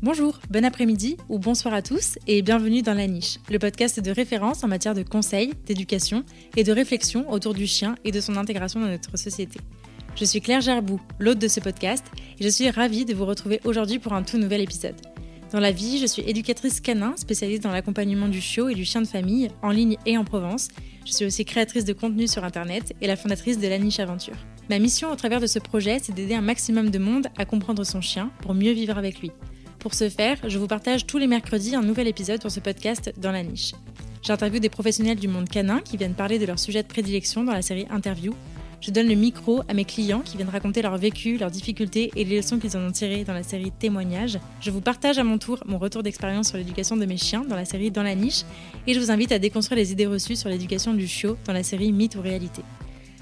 Bonjour, bon après-midi ou bonsoir à tous et bienvenue dans La Niche, le podcast de référence en matière de conseils, d'éducation et de réflexion autour du chien et de son intégration dans notre société. Je suis Claire Gerbou, l'hôte de ce podcast, et je suis ravie de vous retrouver aujourd'hui pour un tout nouvel épisode. Dans la vie, je suis éducatrice canin, spécialiste dans l'accompagnement du chiot et du chien de famille, en ligne et en Provence. Je suis aussi créatrice de contenu sur Internet et la fondatrice de La Niche Aventure. Ma mission au travers de ce projet, c'est d'aider un maximum de monde à comprendre son chien pour mieux vivre avec lui. Pour ce faire, je vous partage tous les mercredis un nouvel épisode pour ce podcast dans La Niche. J'interviewe des professionnels du monde canin qui viennent parler de leur sujet de prédilection dans la série Interview. Je donne le micro à mes clients qui viennent raconter leur vécu, leurs difficultés et les leçons qu'ils en ont tirées dans la série Témoignages. Je vous partage à mon tour mon retour d'expérience sur l'éducation de mes chiens dans la série Dans la Niche et je vous invite à déconstruire les idées reçues sur l'éducation du chiot dans la série Mythe ou Réalité.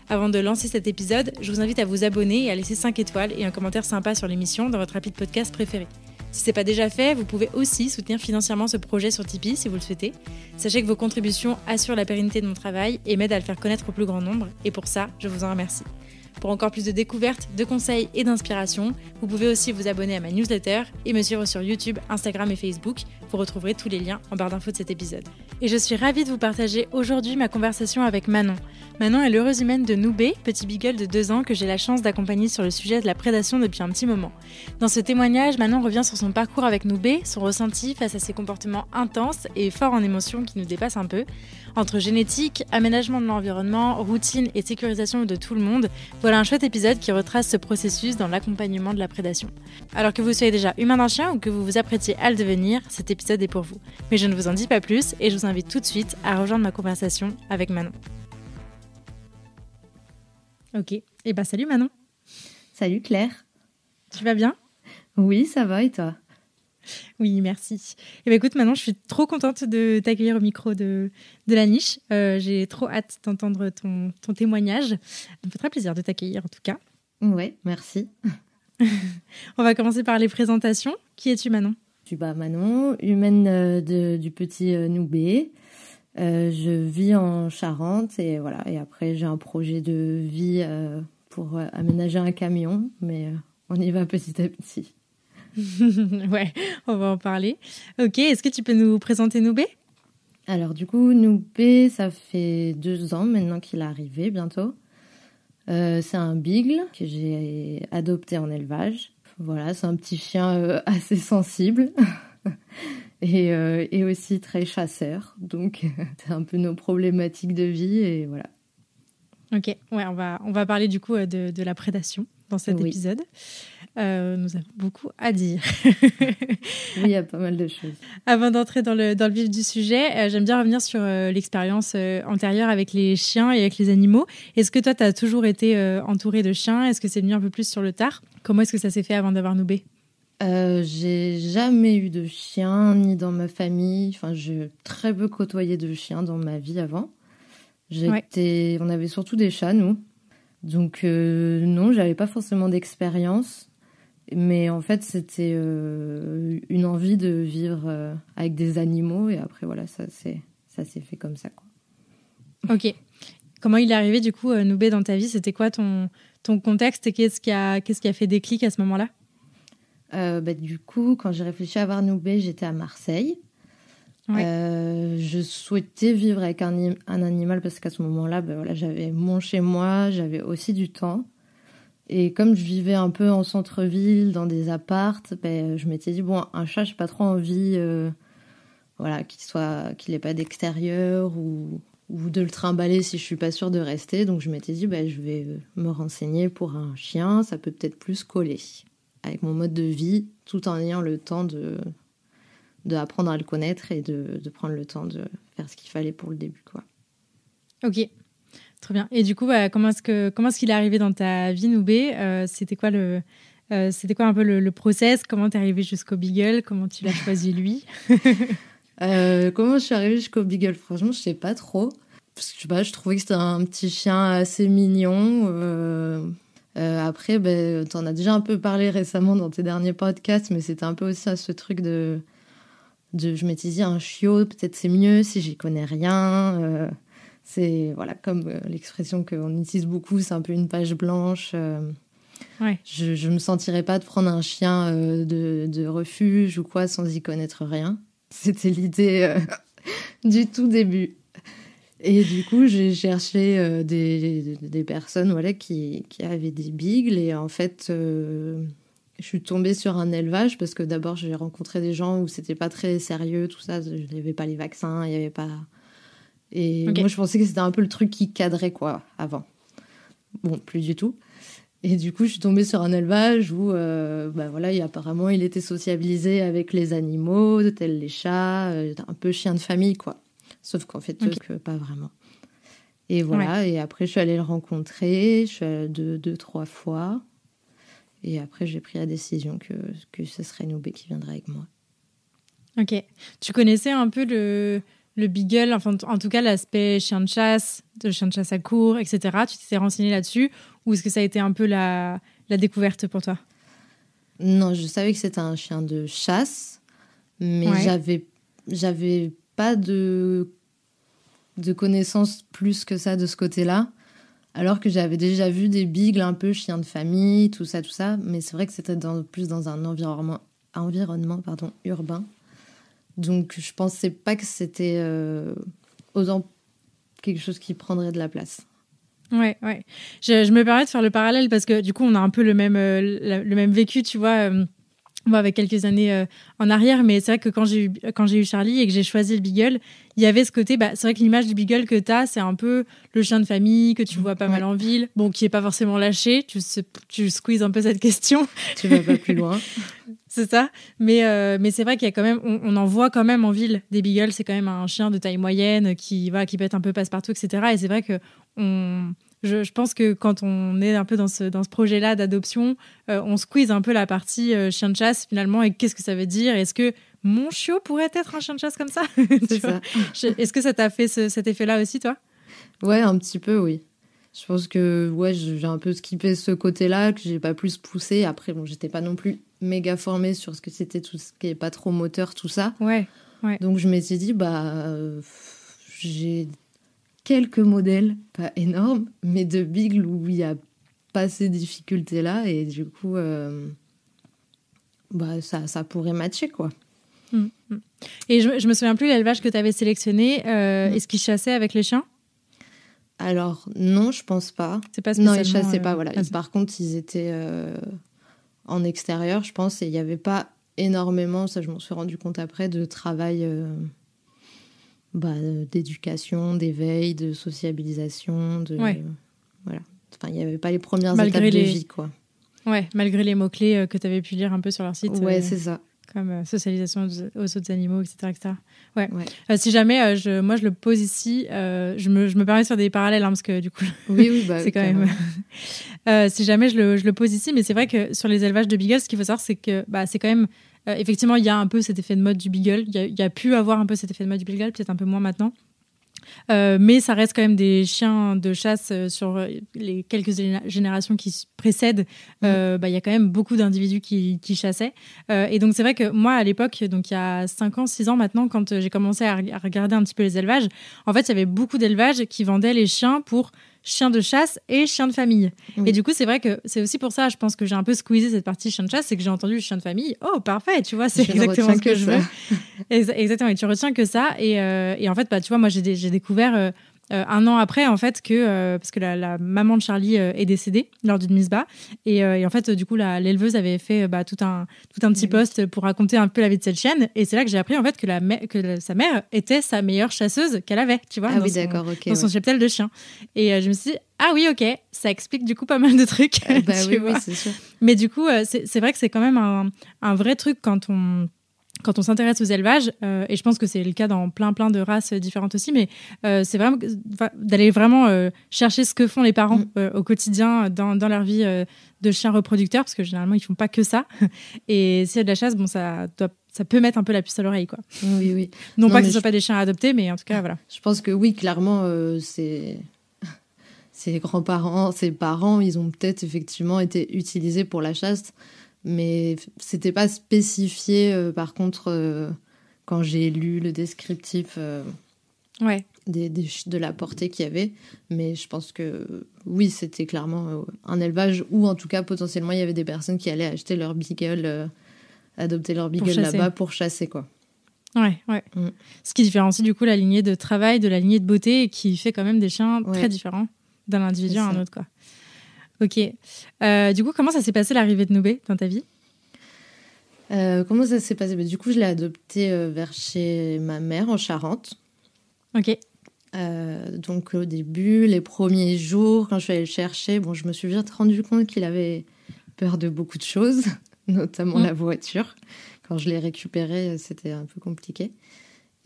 Avant de lancer cet épisode, je vous invite à vous abonner et à laisser 5 étoiles et un commentaire sympa sur l'émission dans votre rapide podcast préféré. Si ce n'est pas déjà fait, vous pouvez aussi soutenir financièrement ce projet sur Tipeee si vous le souhaitez. Sachez que vos contributions assurent la pérennité de mon travail et m'aident à le faire connaître au plus grand nombre, et pour ça, je vous en remercie. Pour encore plus de découvertes, de conseils et d'inspiration, vous pouvez aussi vous abonner à ma newsletter et me suivre sur YouTube, Instagram et Facebook. Vous retrouverez tous les liens en barre d'infos de cet épisode. Et je suis ravie de vous partager aujourd'hui ma conversation avec Manon. Manon est l'heureuse humaine de Noubé, petit beagle de 2 ans que j'ai la chance d'accompagner sur le sujet de la prédation depuis un petit moment. Dans ce témoignage, Manon revient sur son parcours avec Noubé, son ressenti face à ses comportements intenses et forts en émotions qui nous dépassent un peu. Entre génétique, aménagement de l'environnement, routine et sécurisation de tout le monde, voilà un chouette épisode qui retrace ce processus dans l'accompagnement de la prédation. Alors que vous soyez déjà humain d'un chien ou que vous vous apprêtiez à le devenir, cet épisode est pour vous. Mais je ne vous en dis pas plus et je vous invite tout de suite à rejoindre ma conversation avec Manon. Ok, et salut Manon. Salut Claire. Tu vas bien ? Oui, ça va et toi ? Oui, merci. Et écoute, Manon, je suis trop contente de t'accueillir au micro de La Niche. J'ai trop hâte d'entendre ton témoignage. Ça me fait très plaisir de t'accueillir en tout cas. Ouais, merci. On va commencer par les présentations. Qui es-tu, Manon ? Je suis Manon, humaine du petit Noubé. Je vis en Charente et voilà. Et après, j'ai un projet de vie pour aménager un camion, mais on y va petit à petit. Ouais, on va en parler. Ok, est-ce que tu peux nous présenter Noubé ? Alors du coup, Noubé, ça fait 2 ans maintenant qu'il est arrivé bientôt. C'est un beagle que j'ai adopté en élevage. Voilà, c'est un petit chien assez sensible et aussi très chasseur. Donc c'est un peu nos problématiques de vie et voilà. Ok, ouais, on va parler du coup de la prédation dans cet épisode. Nous avons beaucoup à dire. Oui, il y a pas mal de choses. Avant d'entrer dans le vif du sujet, j'aime bien revenir sur l'expérience antérieure avec les chiens et avec les animaux. Est-ce que toi, tu as toujours été entourée de chiens ? Est-ce que c'est venu un peu plus sur le tard ? Comment est-ce que ça s'est fait avant d'avoir Noubé ? J'ai jamais eu de chien, ni dans ma famille. Enfin, j'ai très peu côtoyé de chiens dans ma vie avant. On avait surtout des chats, nous. Donc non, j'avais pas forcément d'expérience. Mais en fait, c'était une envie de vivre avec des animaux. Et après, voilà, ça s'est fait comme ça, quoi. Ok. Comment il est arrivé, du coup, Noubé, dans ta vie ? C'était quoi ton contexte et qu'est-ce qui a fait déclic à ce moment-là ? Du coup, quand j'ai réfléchi à avoir Noubé, j'étais à Marseille. Ouais. Je souhaitais vivre avec un animal parce qu'à ce moment-là, voilà, j'avais mon chez moi, j'avais aussi du temps. Et comme je vivais un peu en centre-ville, dans des appartes, je m'étais dit, bon, un chat, j'ai pas trop envie voilà, qu'il ait pas d'extérieur ou de le trimballer si je suis pas sûre de rester. Donc je m'étais dit, je vais me renseigner pour un chien, ça peut peut-être plus coller avec mon mode de vie, tout en ayant le temps de apprendre à le connaître et de prendre le temps de faire ce qu'il fallait pour le début, quoi. Ok. Très bien. Et du coup, comment est-ce qu'il est arrivé dans ta vie, Noubé ? C'était quoi un peu le process ? Comment t'es arrivée jusqu'au beagle ? Comment tu l'as choisi, lui ? Comment je suis arrivée jusqu'au beagle ? Franchement, je sais pas trop. Parce que je trouvais que c'était un petit chien assez mignon. Après, t'en as déjà un peu parlé récemment dans tes derniers podcasts, mais c'était un peu aussi ce truc de je m'étais dit, un chiot, peut-être c'est mieux si j'y connais rien. C'est, voilà, comme l'expression qu'on utilise beaucoup, c'est un peu une page blanche. Ouais. Je me sentirais pas de prendre un chien de refuge ou quoi sans y connaître rien. C'était l'idée du tout début. Et du coup, j'ai cherché des personnes voilà, qui avaient des beagles. Et en fait, je suis tombée sur un élevage parce que d'abord, j'ai rencontré des gens où c'était pas très sérieux, tout ça. Il n'y avait pas les vaccins, il n'y avait pas... Et moi, je pensais que c'était un peu le truc qui cadrait, quoi, avant. Bon, plus du tout. Et du coup, je suis tombée sur un élevage où, voilà, apparemment, il était sociabilisé avec les animaux, tels les chats, un peu chien de famille, quoi. Sauf qu'en fait, pas vraiment. Et voilà, et après, je suis allée le rencontrer, je suis allée 2-3 fois. Et après, j'ai pris la décision que ce serait Noubé qui viendrait avec moi. Ok. Tu connaissais un peu le beagle, enfin, en tout cas, l'aspect chien de chasse à court, etc. Tu t'étais renseignée là-dessus? Ou est-ce que ça a été un peu la découverte pour toi? Non, je savais que c'était un chien de chasse, mais j'avais pas de connaissances plus que ça de ce côté-là, alors que j'avais déjà vu des beagles un peu chiens de famille, tout ça, mais c'est vrai que c'était plus dans un environnement urbain. Donc je pensais pas que c'était autant quelque chose qui prendrait de la place. Ouais. Je me permets de faire le parallèle parce que du coup, on a un peu le même vécu, tu vois. Moi, avec quelques années en arrière, mais c'est vrai que quand j'ai eu Charlie et que j'ai choisi le beagle, il y avait ce côté, c'est vrai que l'image du beagle que t'as, c'est un peu le chien de famille que tu vois pas mal en ville, bon, qui est pas forcément lâché, tu squeezes un peu cette question. Tu vas pas plus loin. C'est ça, mais c'est vrai qu'il y a quand même, on en voit quand même en ville des beagles, c'est quand même un chien de taille moyenne qui peut être un peu passe-partout, etc. Et c'est vrai que je pense que quand on est un peu dans ce projet-là d'adoption, on squeeze un peu la partie chien de chasse finalement. Et qu'est-ce que ça veut dire? Est-ce que mon chiot pourrait être un chien de chasse comme ça? C'est ça. Est-ce que ça t'a fait cet effet-là aussi, toi? Ouais, un petit peu, oui. Je pense que j'ai un peu skippé ce côté-là, que j'ai pas plus poussé. Après, bon, j'étais pas non plus méga formée sur ce que c'était tout ce qui est pas trop moteur, tout ça. Ouais. Donc je m'étais dit, j'ai quelques modèles, pas énormes, mais de beagle où il y a pas ces difficultés-là. Et du coup, ça pourrait matcher, quoi. Et je me souviens plus l'élevage que tu avais sélectionné. Est-ce qu'ils chassaient avec les chiens? Alors, non, je pense pas. C'est pas spécialement... Non, ils chassaient pas, voilà. Par contre, ils étaient en extérieur, je pense, et il n'y avait pas énormément, ça je m'en suis rendu compte après, de travail d'éducation, d'éveil, de sociabilisation, voilà. Enfin, il n'y avait pas les premières étapes de vie, quoi. Ouais, malgré les mots-clés que tu avais pu lire un peu sur leur site. Ouais, c'est ça. Comme socialisation aux autres animaux, etc. Ouais. Si jamais, je le pose ici, je me permets de faire des parallèles, parce que du coup, oui, c'est quand même... si jamais je le pose ici, mais c'est vrai que sur les élevages de beagle, ce qu'il faut savoir, c'est que c'est quand même... effectivement, il y a un peu cet effet de mode du beagle. Il y a pu avoir un peu cet effet de mode du beagle, peut-être un peu moins maintenant. Mais ça reste quand même des chiens de chasse sur les quelques générations qui précèdent. Il y a quand même beaucoup d'individus qui chassaient. Et donc, c'est vrai que moi, à l'époque, donc il y a 5 ans, 6 ans maintenant, quand j'ai commencé à regarder un petit peu les élevages, en fait, il y avait beaucoup d'élevages qui vendaient les chiens pour chiens de chasse et chiens de famille. Et du coup, c'est vrai que c'est aussi pour ça, je pense que j'ai un peu squeezé cette partie chien de chasse, c'est que j'ai entendu chien de famille. Oh, parfait, tu vois, c'est exactement ce que je veux. Exactement, et tu retiens que ça. Et en fait, tu vois, moi, j'ai découvert 1 an après, en fait, parce que la maman de Charlie est décédée lors d'une mise bas. Et en fait, du coup, l'éleveuse avait fait tout un petit post pour raconter un peu la vie de cette chienne. Et c'est là que j'ai appris, en fait, que sa mère était sa meilleure chasseuse qu'elle avait, tu vois, dans son cheptel de chiens. Et je me suis dit, ah oui, ok, ça explique du coup pas mal de trucs. Oui, c'est sûr. Mais du coup, c'est vrai que c'est quand même un vrai truc quand on s'intéresse aux élevages, et je pense que c'est le cas dans plein de races différentes aussi, mais c'est vraiment d'aller vraiment chercher ce que font les parents au quotidien dans leur vie de chiens reproducteurs, parce que généralement, ils font pas que ça. Et s'il y a de la chasse, bon, ça peut mettre un peu la puce à l'oreille, quoi. Oui. Non pas que ce soit pas des chiens à adopter, mais en tout cas, voilà. Je pense que oui, clairement, ses grands-parents, ses parents, ils ont peut-être effectivement été utilisés pour la chasse, mais c'était pas spécifié. Par contre, quand j'ai lu le descriptif, de la portée qu'il y avait. Mais je pense que oui, c'était clairement un élevage où, en tout cas, potentiellement, il y avait des personnes qui allaient acheter leur beagle, adopter leur beagle là-bas pour chasser, quoi. Ouais. Ce qui différencie du coup la lignée de travail de la lignée de beauté et qui fait quand même des chiens très différents d'un individu à un autre, quoi. Ok. Du coup, comment ça s'est passé l'arrivée de Noubé dans ta vie ? Comment ça s'est passé ? Du coup, je l'ai adopté vers chez ma mère en Charente. Ok. Donc au début, les premiers jours, quand je suis allée le chercher, je me suis vite rendu compte qu'il avait peur de beaucoup de choses, notamment la voiture. Quand je l'ai récupéré, c'était un peu compliqué.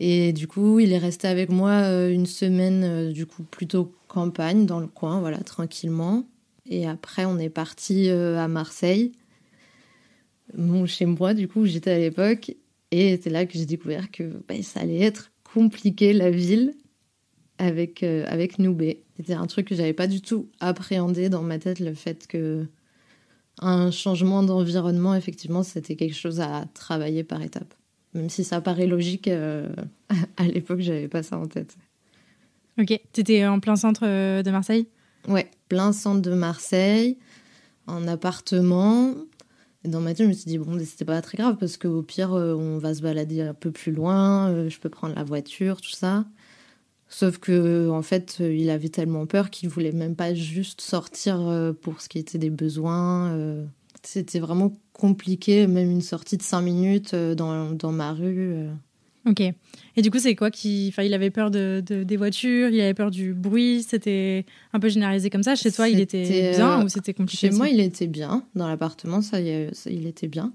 Et du coup, il est resté avec moi une semaine, du coup, plutôt campagne, dans le coin, voilà, tranquillement. Et après, on est parti à Marseille, chez moi, du coup, où j'étais à l'époque. Et c'est là que j'ai découvert que ça allait être compliqué, la ville, avec Noubé. C'était un truc que j'avais pas du tout appréhendé dans ma tête, le fait que un changement d'environnement, effectivement, c'était quelque chose à travailler par étapes. Même si ça paraît logique, à l'époque, j'avais pas ça en tête. Ok, t'étais en plein centre de Marseille ? Ouais, plein centre de Marseille, en appartement. Et dans ma tête, je me suis dit, c'était pas très grave, parce qu'au pire, on va se balader un peu plus loin, je peux prendre la voiture, tout ça. Sauf que, en fait, il avait tellement peur qu'il voulait même pas juste sortir pour ce qui était des besoins. C'était vraiment compliqué, même une sortie de 5 minutes dans ma rue. Ok. Et du coup, c'est quoi il avait peur des voitures, il avait peur du bruit, c'était un peu généralisé comme ça. Chez toi, il était bien ou c'était compliqué ? Chez moi, il était bien. Dans l'appartement, il était bien.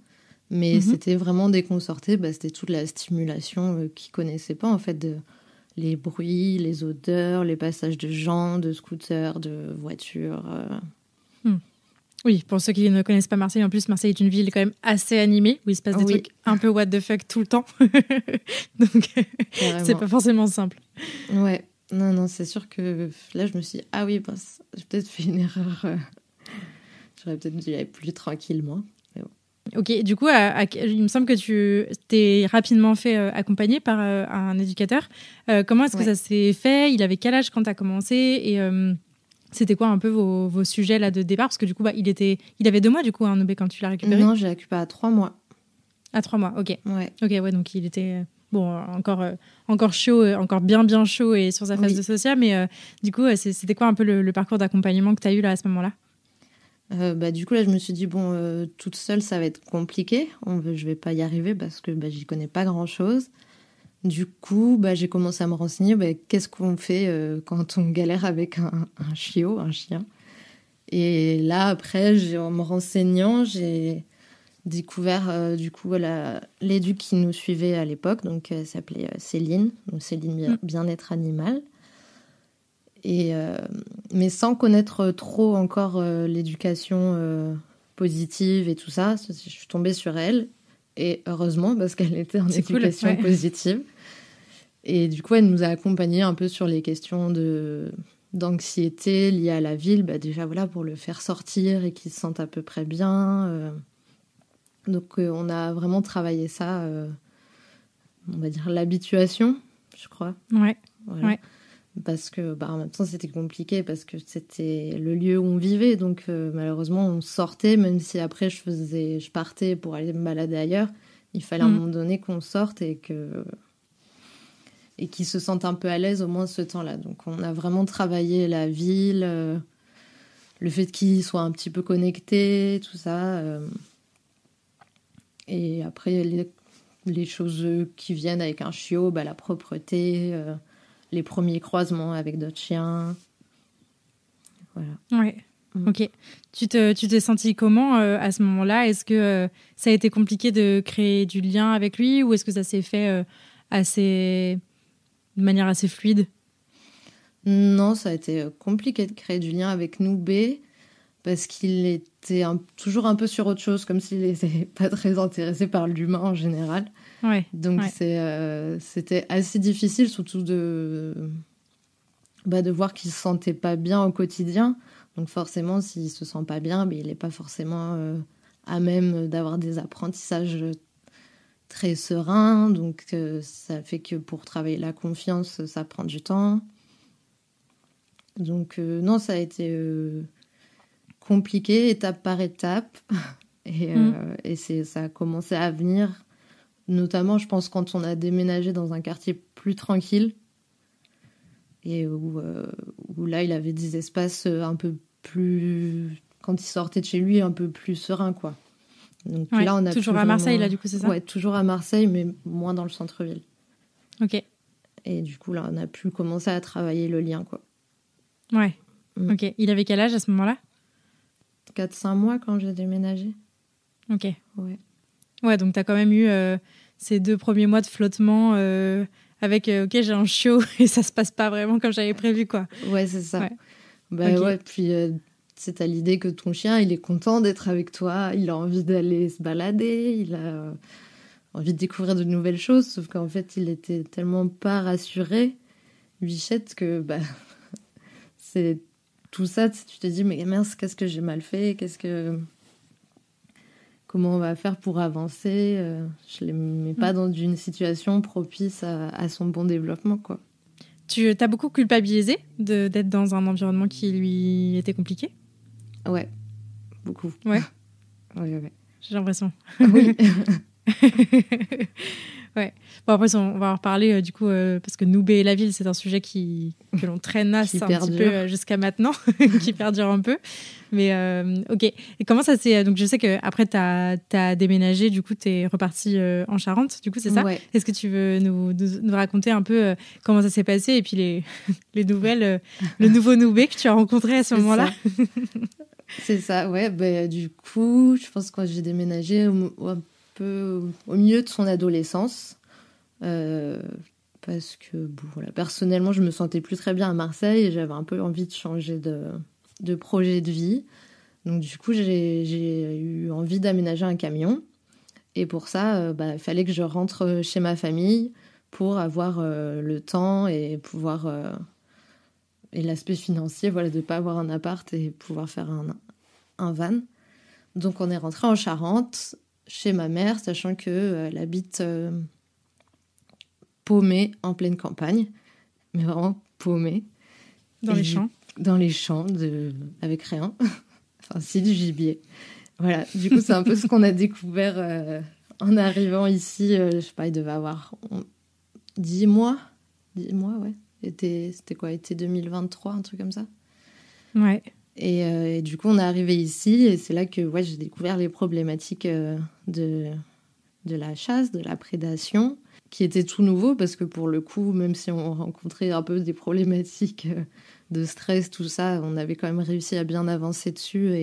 Mais c'était vraiment, dès qu'on sortait, c'était toute la stimulation qu'il connaissait pas, en fait, les bruits, les odeurs, les passages de gens, de scooters, de voitures. Oui, pour ceux qui ne connaissent pas Marseille, en plus, Marseille est une ville quand même assez animée, où il se passe des trucs un peu what the fuck tout le temps. Donc, c'est pas forcément simple. Ouais, non, c'est sûr que là, je me suis dit, ah oui, j'ai peut-être fait une erreur. J'aurais peut-être dû aller plus tranquillement. Ok, du coup, il me semble que tu t'es rapidement fait accompagner par un éducateur. Comment est-ce que ça s'est fait ? Il avait quel âge quand tu as commencé ? Et c'était quoi un peu vos sujets là de départ ? Parce que du coup, il avait 2 mois du coup, Noubé, quand tu l'as récupéré ? Non, je l'ai récupéré à 3 mois. À 3 mois, ok. Ouais. Ok, ouais, donc il était encore chaud, encore bien chaud et sur sa phase de social. Mais du coup, c'était quoi un peu le parcours d'accompagnement que tu as eu là à ce moment-là ? Du coup, là, je me suis dit, toute seule, ça va être compliqué. Je vais pas y arriver parce que j'y connais pas grand-chose. Du coup, j'ai commencé à me renseigner, qu'est-ce qu'on fait quand on galère avec un chiot, un chien. Et là, après, en me renseignant, j'ai découvert, du coup, l'éduc qui nous suivait à l'époque. Donc, elle s'appelait Céline, donc Céline Bien-être Animal. Mais sans connaître trop encore l'éducation positive et tout ça, je suis tombée sur elle. Et heureusement, parce qu'elle était en éducation positive. Et du coup, elle nous a accompagnés un peu sur les questions d'anxiété liées à la ville. Déjà, voilà, pour le faire sortir et qu'il se sente à peu près bien. Donc, on a vraiment travaillé ça, on va dire l'habituation, je crois. Ouais, voilà. Ouais. Parce que en même temps c'était compliqué parce que c'était le lieu où on vivait, donc malheureusement on sortait, même si après je partais pour aller me balader ailleurs, il fallait à un moment donné qu'on sorte et qu'ils se sentent un peu à l'aise au moins ce temps-là. Donc on a vraiment travaillé la ville, le fait qu'ils soient un petit peu connectés, tout ça, et après les choses qui viennent avec un chiot, la propreté, les premiers croisements avec d'autres chiens. Voilà. Ouais. Ok. Tu t'es sentie comment à ce moment-là ? Est-ce que ça a été compliqué de créer du lien avec lui ou est-ce que ça s'est fait de manière assez fluide ? Non, ça a été compliqué de créer du lien avec Noubé parce qu'il était toujours un peu sur autre chose, comme s'il n'était pas très intéressé par l'humain en général. Ouais, donc c'était assez difficile, surtout de voir qu'il se sentait pas bien au quotidien. Donc forcément, s'il se sent pas bien, il n'est pas forcément à même d'avoir des apprentissages très serein, donc ça fait que pour travailler la confiance, ça prend du temps. Donc non, ça a été compliqué, étape par étape. Et ça a commencé à venir, notamment, je pense, quand on a déménagé dans un quartier plus tranquille et où là, il avait des espaces un peu plus... Quand il sortait de chez lui, un peu plus serein, quoi. Donc là, on a toujours à Marseille, là, du coup, c'est ça ? Ouais, toujours à Marseille, mais moins dans le centre-ville. Ok. Et du coup, là, on a pu commencer à travailler le lien, quoi. Ouais. Ok. Il avait quel âge à ce moment-là ? 4-5 mois quand j'ai déménagé. Ok. Ouais, donc tu as quand même eu ces 2 premiers mois de flottement avec ok, j'ai un chiot et ça se passe pas vraiment comme j'avais prévu, quoi. Ouais, c'est ça. Ouais. Ouais, puis t'as l'idée que ton chien, il est content d'être avec toi, il a envie d'aller se balader, il a envie de découvrir de nouvelles choses, sauf qu'en fait, il était tellement pas rassuré, Bichette, que c'est tout ça, tu te dis, mais mince, qu'est-ce que j'ai mal fait, comment on va faire pour avancer, je ne les mets pas dans une situation propice à son bon développement, quoi. Tu t'as beaucoup culpabilisé d'être dans un environnement qui lui était compliqué ? Ouais, beaucoup. Ouais. Ouais. J'ai l'impression. Oui. Ouais. Bon, après, on va en reparler du coup, parce que Noubé et la ville, c'est un sujet que l'on traînasse un petit peu jusqu'à maintenant, qui perdure un peu. Mais ok. Et comment ça s'est... Donc, je sais qu'après, tu as déménagé, du coup, tu es reparti en Charente, du coup, c'est ça ? Ouais. Est-ce que tu veux nous raconter un peu comment ça s'est passé et puis les nouvelles, le nouveau Noubé que tu as rencontré à ce moment-là ? C'est ça, ouais. Du coup, je pense que quand j'ai déménagé un peu au milieu de son adolescence, parce que voilà, personnellement, je me sentais plus très bien à Marseille et j'avais un peu envie de changer de projet de vie. Donc du coup, j'ai eu envie d'aménager un camion. Et pour ça, il fallait que je rentre chez ma famille pour avoir le temps et pouvoir... et l'aspect financier, voilà, de ne pas avoir un appart et pouvoir faire un van. Donc on est rentré en Charente, chez ma mère, sachant qu'elle habite paumée en pleine campagne, mais vraiment paumée. Dans les champs. Dans les champs, avec rien. Enfin, si, du gibier. Voilà, du coup, c'est un peu ce qu'on a découvert en arrivant ici. Je sais pas, il devait avoir 10 mois. 10 mois, ouais. C'était quoi, été 2023, un truc comme ça. Ouais. Et du coup, on est arrivé ici et c'est là que j'ai découvert les problématiques de la chasse, de la prédation, qui étaient tout nouveau parce que pour le coup, même si on rencontrait un peu des problématiques de stress, tout ça, on avait quand même réussi à bien avancer dessus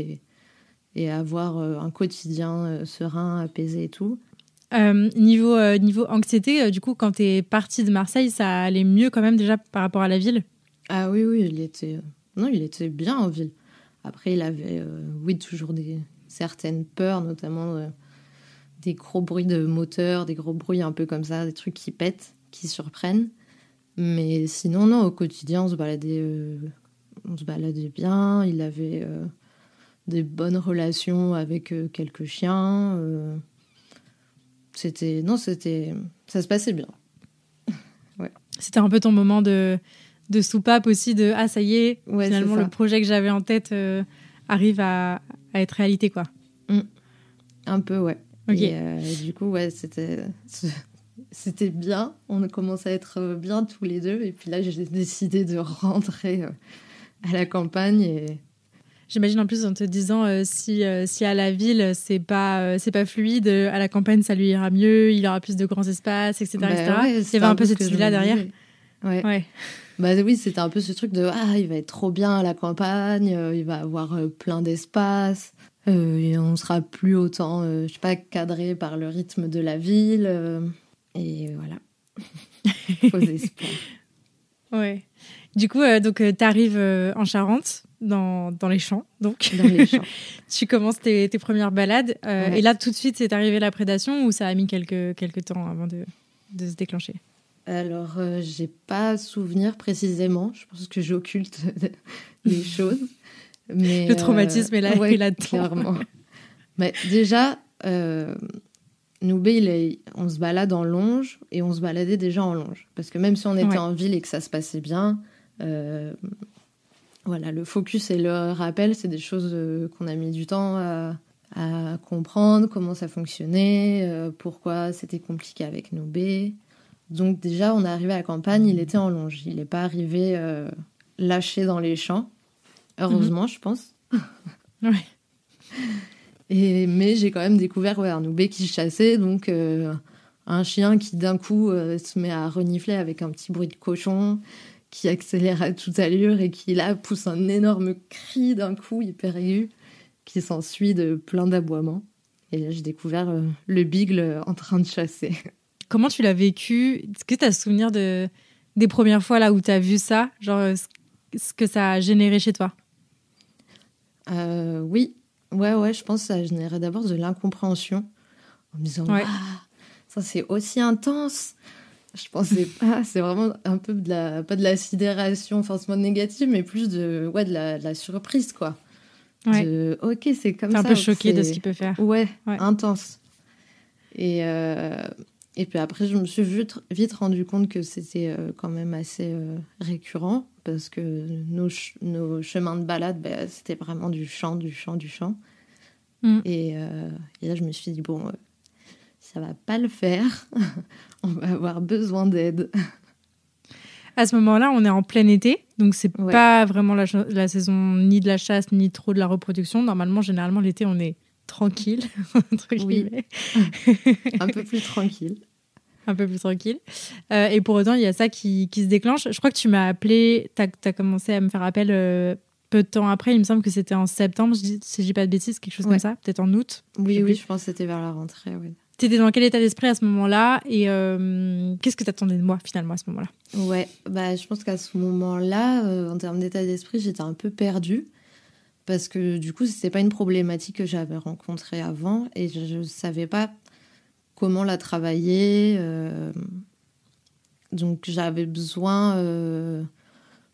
et à avoir un quotidien serein, apaisé et tout. Niveau anxiété, du coup, quand t'es partie de Marseille, ça allait mieux quand même déjà par rapport à la ville ? Ah oui, il était bien en ville. Après, il avait, toujours certaines peurs, notamment des gros bruits de moteur, des gros bruits un peu comme ça, des trucs qui pètent, qui surprennent. Mais sinon, non, au quotidien, on se baladait bien. Il avait des bonnes relations avec quelques chiens. Ça se passait bien. Ouais. C'était un peu ton moment de soupape aussi, ça y est, finalement le projet que j'avais en tête arrive à être réalité, quoi. Un peu, ouais. Okay. Et du coup, c'était bien. On a commencé à être bien tous les deux. Et puis là, j'ai décidé de rentrer à la campagne. Et... J'imagine en plus en te disant si à la ville c'est pas fluide, à la campagne ça lui ira mieux, il aura plus de grands espaces, etc. etc. Ouais, il y avait un peu cette idée-là derrière. Ouais. Oui, c'était un peu ce truc de il va être trop bien à la campagne, il va avoir plein d'espace, et on sera plus autant, cadré par le rythme de la ville, et voilà. Faux espoir. Ouais. Du coup, t'arrives en Charente, dans les champs, donc. Dans les champs. Tu commences tes premières balades, et là tout de suite c'est arrivé la prédation ou ça a mis quelques temps avant de se déclencher? Alors, j'ai pas souvenir précisément. Je pense que j'occulte les choses. Mais, le traumatisme est là, ouais, est là-dedans. Clairement. Mais déjà, Noubé, on se balade en longe et on se baladait déjà en longe. Parce que même si on était en ville et que ça se passait bien, voilà, le focus et le rappel, c'est des choses qu'on a mis du temps à comprendre, comment ça fonctionnait, pourquoi c'était compliqué avec Noubé. Donc déjà, on est arrivé à la campagne, il était en longe. Il n'est pas arrivé lâché dans les champs. Heureusement, je pense. Ouais. Mais j'ai quand même découvert un Noubé qui chassait, donc un chien qui d'un coup se met à renifler avec un petit bruit de cochon, qui accélère à toute allure et qui là pousse un énorme cri d'un coup hyper aigu, qui s'ensuit de plein d'aboiements. Et là, j'ai découvert le Beagle en train de chasser. Comment tu l'as vécu? Est-ce que tu as souvenir des premières fois là où tu as vu ça? Genre, ce que ça a généré chez toi? Oui. Ouais, je pense que ça générait d'abord de l'incompréhension. En me disant, ça c'est aussi intense. Je pensais pas, c'est vraiment un peu pas de la sidération forcément négative, mais plus de la surprise, quoi. Ouais. Ok, c'est comme ça. T'es un peu choquée de ce qu'il peut faire. Ouais, intense. Et puis après, je me suis vite rendu compte que c'était quand même assez récurrent, parce que nos chemins de balade, c'était vraiment du champ. Et là, je me suis dit, bon, ça va pas le faire. On va avoir besoin d'aide. À ce moment-là, on est en plein été, donc c'est pas vraiment la saison ni de la chasse, ni trop de la reproduction. Normalement, généralement, l'été, on est tranquille, entre guillemets. Un peu plus tranquille. Un peu plus tranquille. Et pour autant, il y a ça qui se déclenche. Je crois que tu m'as appelé, t'as commencé à me faire appel peu de temps après. Il me semble que c'était en septembre, si je dis pas de bêtises, quelque chose comme ça, peut-être en août. Oui, je pense que c'était vers la rentrée, oui. T'étais dans quel état d'esprit à ce moment-là et qu'est-ce que t'attendais de moi finalement à ce moment-là? Ouais, je pense qu'à ce moment-là, en termes d'état d'esprit, j'étais un peu perdue parce que du coup, c'était pas une problématique que j'avais rencontrée avant et je savais pas comment la travailler. Donc j'avais besoin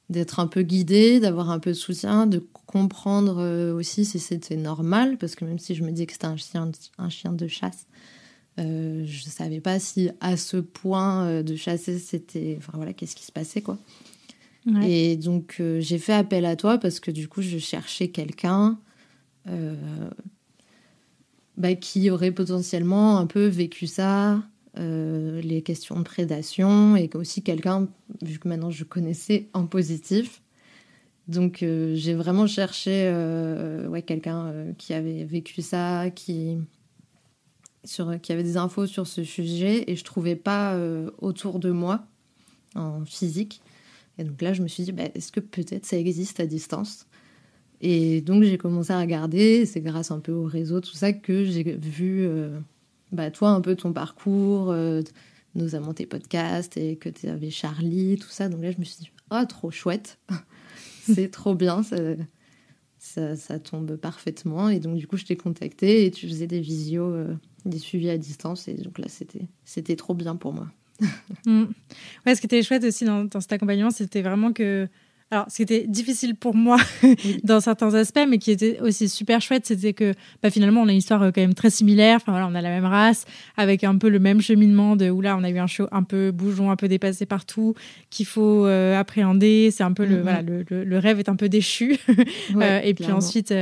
d'être un peu guidée, d'avoir un peu de soutien, de comprendre aussi si c'était normal, parce que même si je me disais que c'était un chien de chasse, je savais pas si à ce point de chasser, c'était... Enfin voilà, qu'est-ce qui se passait, quoi. Ouais. Et donc j'ai fait appel à toi parce que du coup, je cherchais quelqu'un qui aurait potentiellement un peu vécu ça, les questions de prédation, et aussi quelqu'un, vu que maintenant je connaissais, en positif. Donc j'ai vraiment cherché quelqu'un qui avait vécu ça, qui avait des infos sur ce sujet, et je trouvais pas autour de moi, en physique. Et donc là, je me suis dit, est-ce que peut-être ça existe à distance ? Et donc j'ai commencé à regarder, c'est grâce un peu au réseau, tout ça, que j'ai vu... toi, un peu ton parcours, notamment tes podcasts, et que tu avais Charlie, tout ça. Donc là, je me suis dit, trop chouette, c'est trop bien, ça tombe parfaitement. Et donc, du coup, je t'ai contacté et tu faisais des visios, des suivis à distance. Et donc là, c'était trop bien pour moi. Ouais, ce qui était chouette aussi dans cet accompagnement, c'était vraiment que... Alors, ce qui était difficile pour moi dans certains aspects, mais qui était aussi super chouette, c'était que finalement, on a une histoire quand même très similaire. Enfin, voilà, on a la même race, avec un peu le même cheminement de où là, on a eu un chiot un peu bougeon, un peu dépassé partout, qu'il faut appréhender. C'est un peu le rêve est un peu déchu. Et puis ensuite,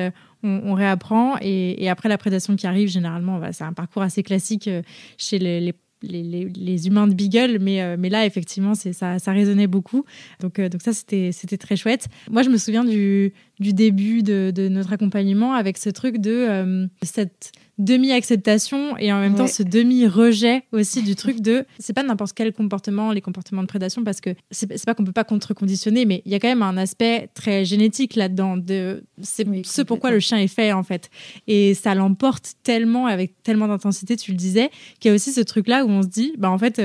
on réapprend. Et après la prédation qui arrive, généralement, c'est un parcours assez classique chez les humains de Beagle, mais là effectivement ça résonnait beaucoup, donc ça c'était très chouette. Moi je me souviens du début de notre accompagnement avec ce truc de cette demi-acceptation et en même temps ce demi-rejet aussi du truc de c'est pas n'importe quel comportement, les comportements de prédation, parce que c'est pas qu'on peut pas contre-conditionner, mais il y a quand même un aspect très génétique là-dedans, ce pourquoi le chien est fait en fait, et ça l'emporte tellement, avec tellement d'intensité, tu le disais, qu'il y a aussi ce truc là où on se dit en fait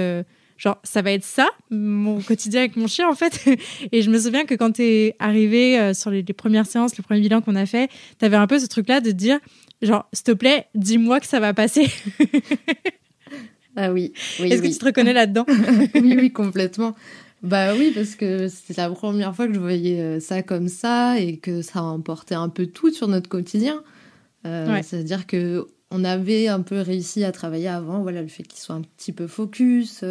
genre, ça va être ça, mon quotidien avec mon chien, en fait. Et je me souviens que quand t'es arrivé sur les premières séances, le premier bilan qu'on a fait, t'avais un peu ce truc-là de te dire, genre, s'il te plaît, dis-moi que ça va passer. Ah oui. Est-ce que tu te reconnais là-dedans ? Oui, complètement. Oui, parce que c'était la première fois que je voyais ça comme ça, et que ça emportait un peu tout sur notre quotidien. C'est-à-dire que on avait un peu réussi à travailler avant, voilà, le fait qu'il soit un petit peu focus,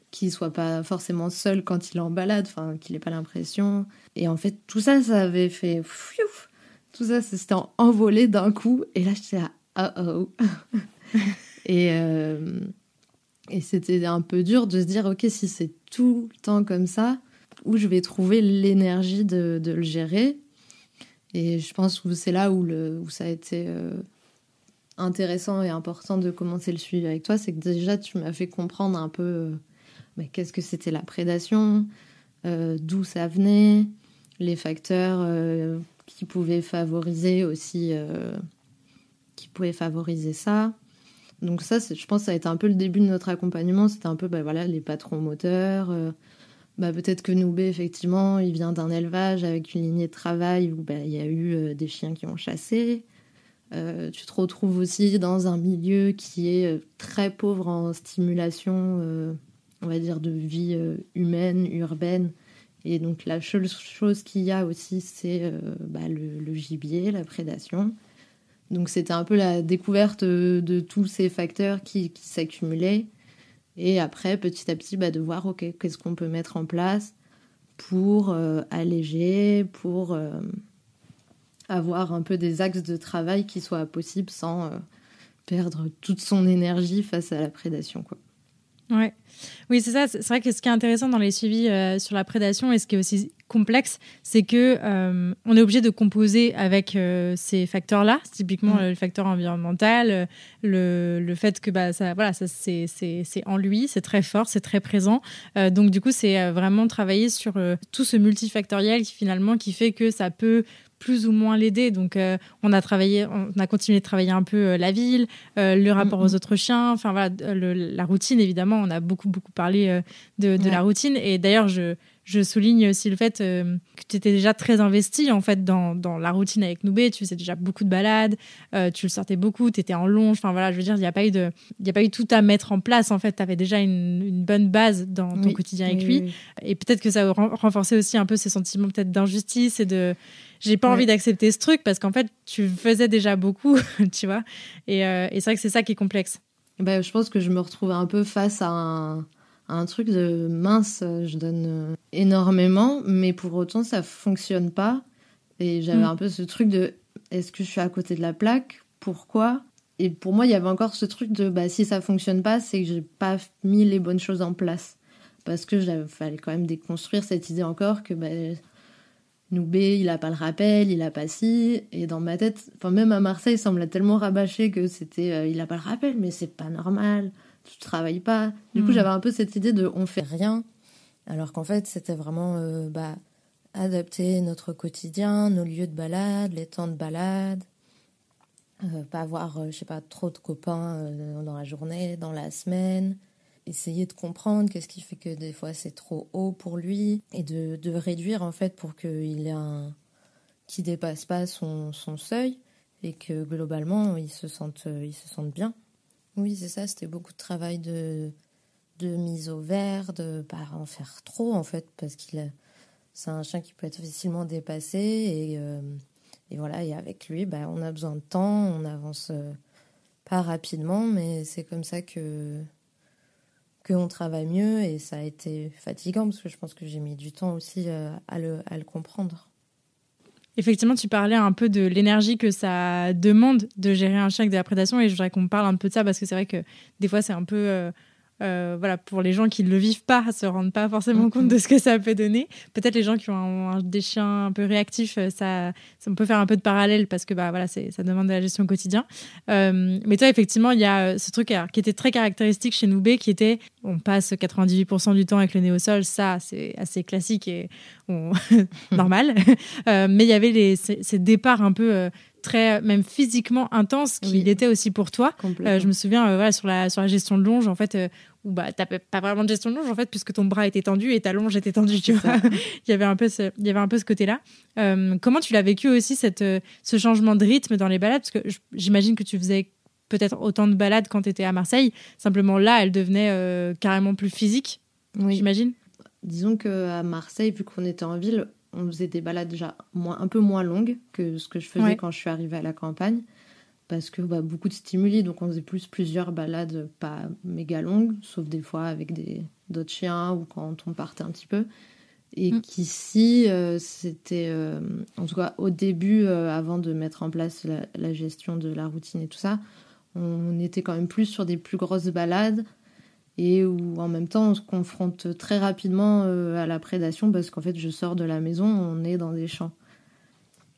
qu'il soit pas forcément seul quand il est en balade, enfin, qu'il ait pas l'impression. Et en fait, tout ça, ça avait fait... Fiouf, tout ça, c'était envolé d'un coup. Et là, j'étais là, oh oh. Et c'était un peu dur de se dire, ok, si c'est tout le temps comme ça, où je vais trouver l'énergie de le gérer. Et je pense que c'est là où ça a été intéressant et important de commencer le suivi avec toi, c'est que déjà, tu m'as fait comprendre un peu qu'est-ce que c'était la prédation, d'où ça venait, les facteurs qui pouvaient favoriser aussi, qui pouvaient favoriser ça. Donc ça, je pense que ça a été un peu le début de notre accompagnement. C'était un peu les patrons moteurs. Peut-être que Noubé, effectivement, il vient d'un élevage avec une lignée de travail où il y a eu des chiens qui ont chassé. Tu te retrouves aussi dans un milieu qui est très pauvre en stimulation, on va dire, de vie humaine, urbaine. Et donc la seule chose qu'il y a aussi, c'est le gibier, la prédation. Donc c'était un peu la découverte de tous ces facteurs qui s'accumulaient. Et après, petit à petit, de voir, ok, qu'est-ce qu'on peut mettre en place pour alléger, pour avoir un peu des axes de travail qui soient possibles sans perdre toute son énergie face à la prédation, quoi. Ouais. Oui, c'est ça. C'est vrai que ce qui est intéressant dans les suivis sur la prédation et ce qui est aussi complexe, c'est que on est obligé de composer avec ces facteurs-là, typiquement le facteur environnemental, le fait que ça c'est en lui, c'est très fort, c'est très présent. Donc du coup, c'est vraiment travailler sur tout ce multifactoriel qui fait que ça peut plus ou moins l'aider. Donc, on a continué de travailler un peu la ville, le rapport aux autres chiens, enfin voilà, la routine, évidemment. On a beaucoup parlé de la routine. Et d'ailleurs, je souligne aussi le fait que tu étais déjà très investie en fait dans la routine avec Noubé. Tu faisais déjà beaucoup de balades, tu le sortais beaucoup, tu étais en longe. Enfin voilà, je veux dire, il n'y a pas eu tout à mettre en place. En fait, tu avais déjà une bonne base dans ton quotidien avec lui. Oui. Et peut-être que ça a renforcé aussi un peu ce sentiment peut-être d'injustice et de j'ai pas envie d'accepter ce truc parce qu'en fait, tu faisais déjà beaucoup, tu vois. Et c'est vrai que c'est ça qui est complexe. Je pense que je me retrouvais un peu face à un truc de mince, je donne énormément, mais pour autant, ça fonctionne pas. Et j'avais un peu ce truc de est-ce que je suis à côté de la plaque ? Pourquoi ? Et pour moi, il y avait encore ce truc de si ça fonctionne pas, c'est que j'ai pas mis les bonnes choses en place. Parce que fallait quand même déconstruire cette idée encore que Noubé, il a pas le rappel, il a pas ci. Et dans ma tête, même à Marseille, ça me l'a tellement rabâché que c'était il a pas le rappel, mais c'est pas normal, tu travailles pas. Du coup, j'avais un peu cette idée de on fait rien. Alors qu'en fait, c'était vraiment adapter notre quotidien, nos lieux de balade, les temps de balade. Pas avoir, trop de copains dans la journée, dans la semaine. Essayer de comprendre qu'est-ce qui fait que des fois c'est trop haut pour lui et de réduire en fait pour qu'il qu'il dépasse pas son seuil et que globalement il se sente bien. Oui, c'est ça, c'était beaucoup de travail de mise au vert, de pas en faire trop en fait parce c'est un chien qui peut être facilement dépassé et voilà, et avec lui on a besoin de temps, on avance pas rapidement mais c'est comme ça qu'on travaille mieux et ça a été fatigant parce que je pense que j'ai mis du temps aussi à le comprendre. Effectivement, tu parlais un peu de l'énergie que ça demande de gérer un chien avec de la prédation et je voudrais qu'on parle un peu de ça parce que c'est vrai que des fois c'est un peu pour les gens qui ne le vivent pas, ne se rendent pas forcément compte de ce que ça peut donner. Peut-être les gens qui ont des chiens un peu réactifs, ça on peut faire un peu de parallèle parce que ça demande de la gestion au quotidien. Mais toi, effectivement, il y a ce truc qui était très caractéristique chez Noubé, qui était on passe 98% du temps avec le nez au sol, ça c'est assez classique et normal. Mais il y avait ces départs un peu très même physiquement intense qu'il était aussi pour toi. Je me souviens sur la gestion de longe en fait où t'as pas vraiment de gestion de longe en fait puisque ton bras était tendu et ta longe était tendue, tu vois. il y avait un peu ce côté-là. Comment tu l'as vécu aussi ce changement de rythme dans les balades parce que j'imagine que tu faisais peut-être autant de balades quand tu étais à Marseille, simplement là elle devenait carrément plus physique. Oui. J'imagine. Disons qu'à Marseille, vu qu'on était en ville, on faisait des balades déjà un peu moins longues que ce que je faisais quand je suis arrivée à la campagne. parce que beaucoup de stimuli, donc on faisait plusieurs balades, pas méga longues, sauf des fois avec d'autres chiens ou quand on partait un petit peu. Et qu'ici, c'était, en tout cas au début, avant de mettre en place la gestion de la routine et tout ça, on était quand même plus sur des plus grosses balades et où en même temps on se confronte très rapidement à la prédation parce qu'en fait je sors de la maison, on est dans des champs.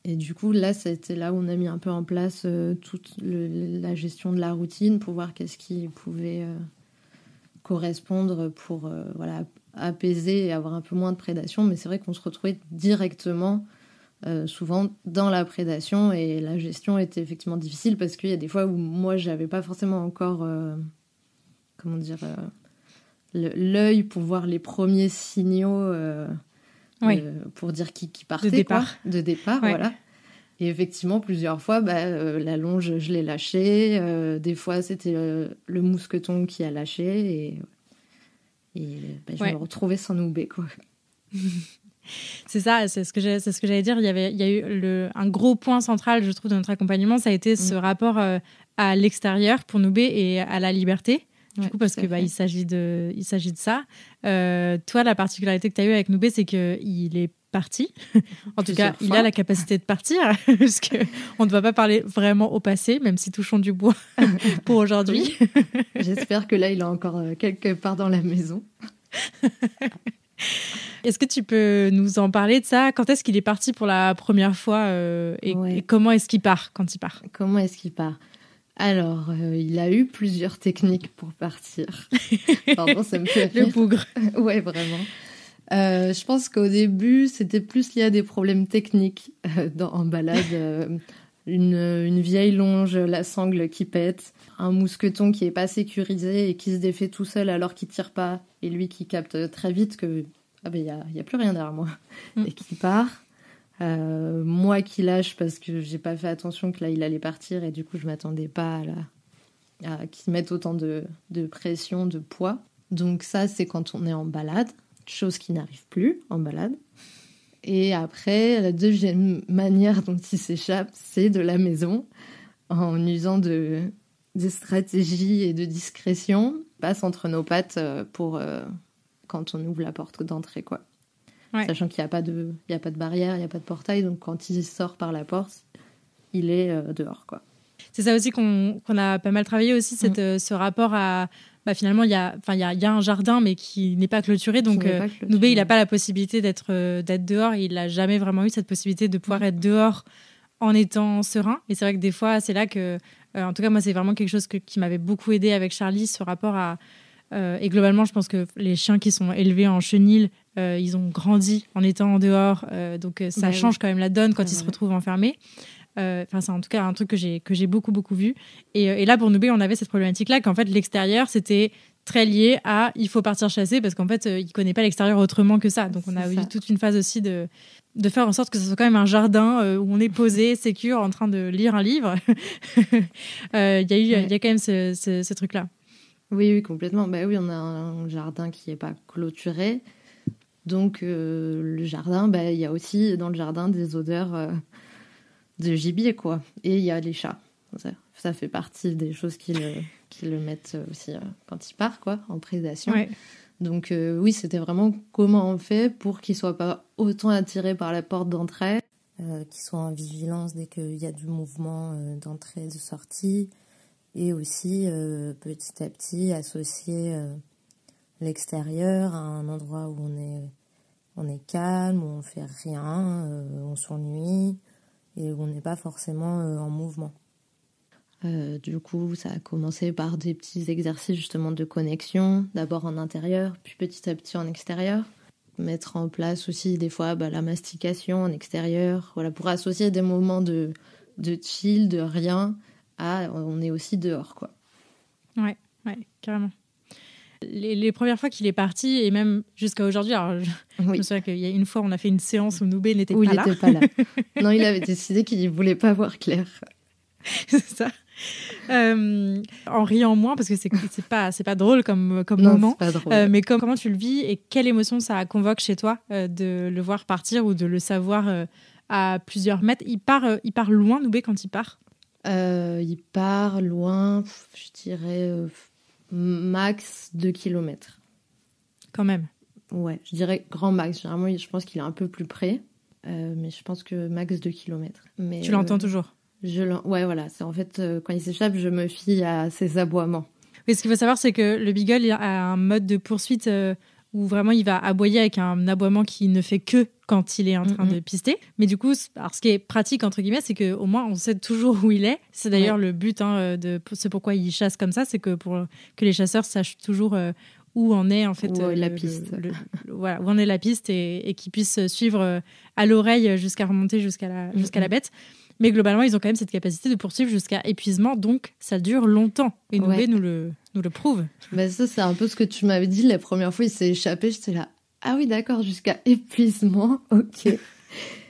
Et du coup là c'était là où on a mis un peu en place toute la gestion de la routine pour voir qu'est-ce qui pouvait correspondre pour apaiser et avoir un peu moins de prédation. Mais c'est vrai qu'on se retrouvait directement souvent dans la prédation et la gestion était effectivement difficile parce qu'il y a des fois où moi j'avais pas forcément encore l'œil pour voir les premiers signaux pour dire qui partait de départ ouais. Voilà. Et effectivement plusieurs fois la longe je l'ai lâchée, des fois c'était le mousqueton qui a lâché et je me retrouvais sans Noubé quoi. C'est ça, c'est ce que j'allais dire. Il y a eu un gros point central, je trouve, de notre accompagnement, ça a été ce rapport à l'extérieur pour Noubé et à la liberté. Du coup, parce que il s'agit de ça. Toi, la particularité que tu as eue avec Noubé, c'est qu'il est parti. En tout cas, il a la capacité de partir, parce qu'on ne va pas parler vraiment au passé, même si touchons du bois pour aujourd'hui. Oui. J'espère que là, il est encore quelque part dans la maison. Est-ce que tu peux nous en parler de ça ? Quand est-ce qu'il est parti pour la première fois et comment est-ce qu'il part quand il part ? Comment est-ce qu'il part ? Alors, il a eu plusieurs techniques pour partir. Pardon, ça me fait rire. Le bougre. Ouais, vraiment. Je pense qu'au début, c'était plus lié à des problèmes techniques en balade. Une vieille longe, la sangle qui pète, un mousqueton qui est pas sécurisé et qui se défait tout seul alors qu'il tire pas, et lui qui capte très vite que y a plus rien derrière moi et qui part. Moi qui lâche parce que j'ai pas fait attention que là il allait partir et du coup je m'attendais pas à qu'il mette autant de pression, de poids. Donc ça c'est quand on est en balade, chose qui n'arrive plus en balade. Et après, la deuxième manière dont il s'échappe, c'est de la maison, en usant de stratégies et de discrétion. Il passe entre nos pattes pour quand on ouvre la porte d'entrée, quoi. Ouais. Sachant qu'il n'y a pas de barrière, il n'y a pas de portail, donc quand il sort par la porte, il est dehors, quoi. C'est ça aussi qu'on a pas mal travaillé aussi, ce rapport à... finalement, il y a un jardin, mais qui n'est pas clôturé. Donc, Noubé, il n'a pas la possibilité d'être dehors. Il n'a jamais vraiment eu cette possibilité de pouvoir être dehors en étant serein. Et c'est vrai que des fois, c'est là que... en tout cas, moi, c'est vraiment quelque chose qui m'avait beaucoup aidé avec Charlie, ce rapport à... et globalement, je pense que les chiens qui sont élevés en chenil, ils ont grandi en étant en dehors. Donc, ça change quand même la donne quand ils se retrouvent enfermés. C'est en tout cas un truc que j'ai beaucoup vu et là pour Noubé on avait cette problématique là qu'en fait l'extérieur c'était très lié à il faut partir chasser parce qu'en fait il connaît pas l'extérieur autrement que ça, donc on a eu toute une phase aussi de faire en sorte que ce soit quand même un jardin où on est posé, sécure, en train de lire un livre. Il y a quand même ce truc là. Oui complètement. Oui, on a un jardin qui est pas clôturé, donc le jardin il y a aussi dans le jardin des odeurs de gibier, quoi. Et il y a les chats. Ça fait partie des choses qui le mettent aussi quand il part, quoi, en prédation. Ouais. Donc oui, c'était vraiment comment on fait pour qu'il soit pas autant attiré par la porte d'entrée, qu'il soit en vigilance dès qu'il y a du mouvement d'entrée et de sortie, et aussi petit à petit associer l'extérieur à un endroit où on est calme, où on fait rien, on s'ennuie, et où on n'est pas forcément en mouvement. Du coup, ça a commencé par des petits exercices justement de connexion, d'abord en intérieur, puis petit à petit en extérieur. Mettre en place aussi des fois la mastication en extérieur, voilà, pour associer des moments de chill, de rien, à on est aussi dehors, quoi. Ouais, carrément. Les premières fois qu'il est parti, et même jusqu'à aujourd'hui, alors je me souviens qu'il y a une fois, on a fait une séance où Noubé n'était pas là. Où il n'était pas là. Non, il avait décidé qu'il ne voulait pas voir clair. C'est ça. En riant moins, parce que c'est pas drôle comme moment. C'est pas drôle. Mais comment tu le vis et quelle émotion ça convoque chez toi de le voir partir ou de le savoir à plusieurs mètres. Il part loin, Noubé, quand il part? Il part loin, je dirais max 2 kilomètres. Quand même. Ouais, je dirais grand max. Généralement, je pense qu'il est un peu plus près. Mais je pense que max 2 kilomètres. Mais, tu l'entends toujours? Ouais, voilà. C'est en fait, quand il s'échappe, je me fie à ses aboiements. Oui, ce qu'il faut savoir, c'est que le beagle a un mode de poursuite où vraiment il va aboyer avec un aboiement qui ne fait que quand il est en train de pister. Mais du coup, alors, ce qui est pratique, entre guillemets, c'est qu'au moins on sait toujours où il est. C'est d'ailleurs le but, c'est pourquoi il chasse comme ça, c'est que pour que les chasseurs sachent toujours où en est en fait la piste. Voilà, où en est la piste et qu'ils puissent suivre à l'oreille jusqu'à remonter jusqu'à la bête. Mais globalement, ils ont quand même cette capacité de poursuivre jusqu'à épuisement, donc ça dure longtemps. Et Noubé nous le prouve. Bah ça, c'est un peu ce que tu m'avais dit la première fois, il s'est échappé, j'étais là, ah oui, d'accord, jusqu'à épuisement, ok.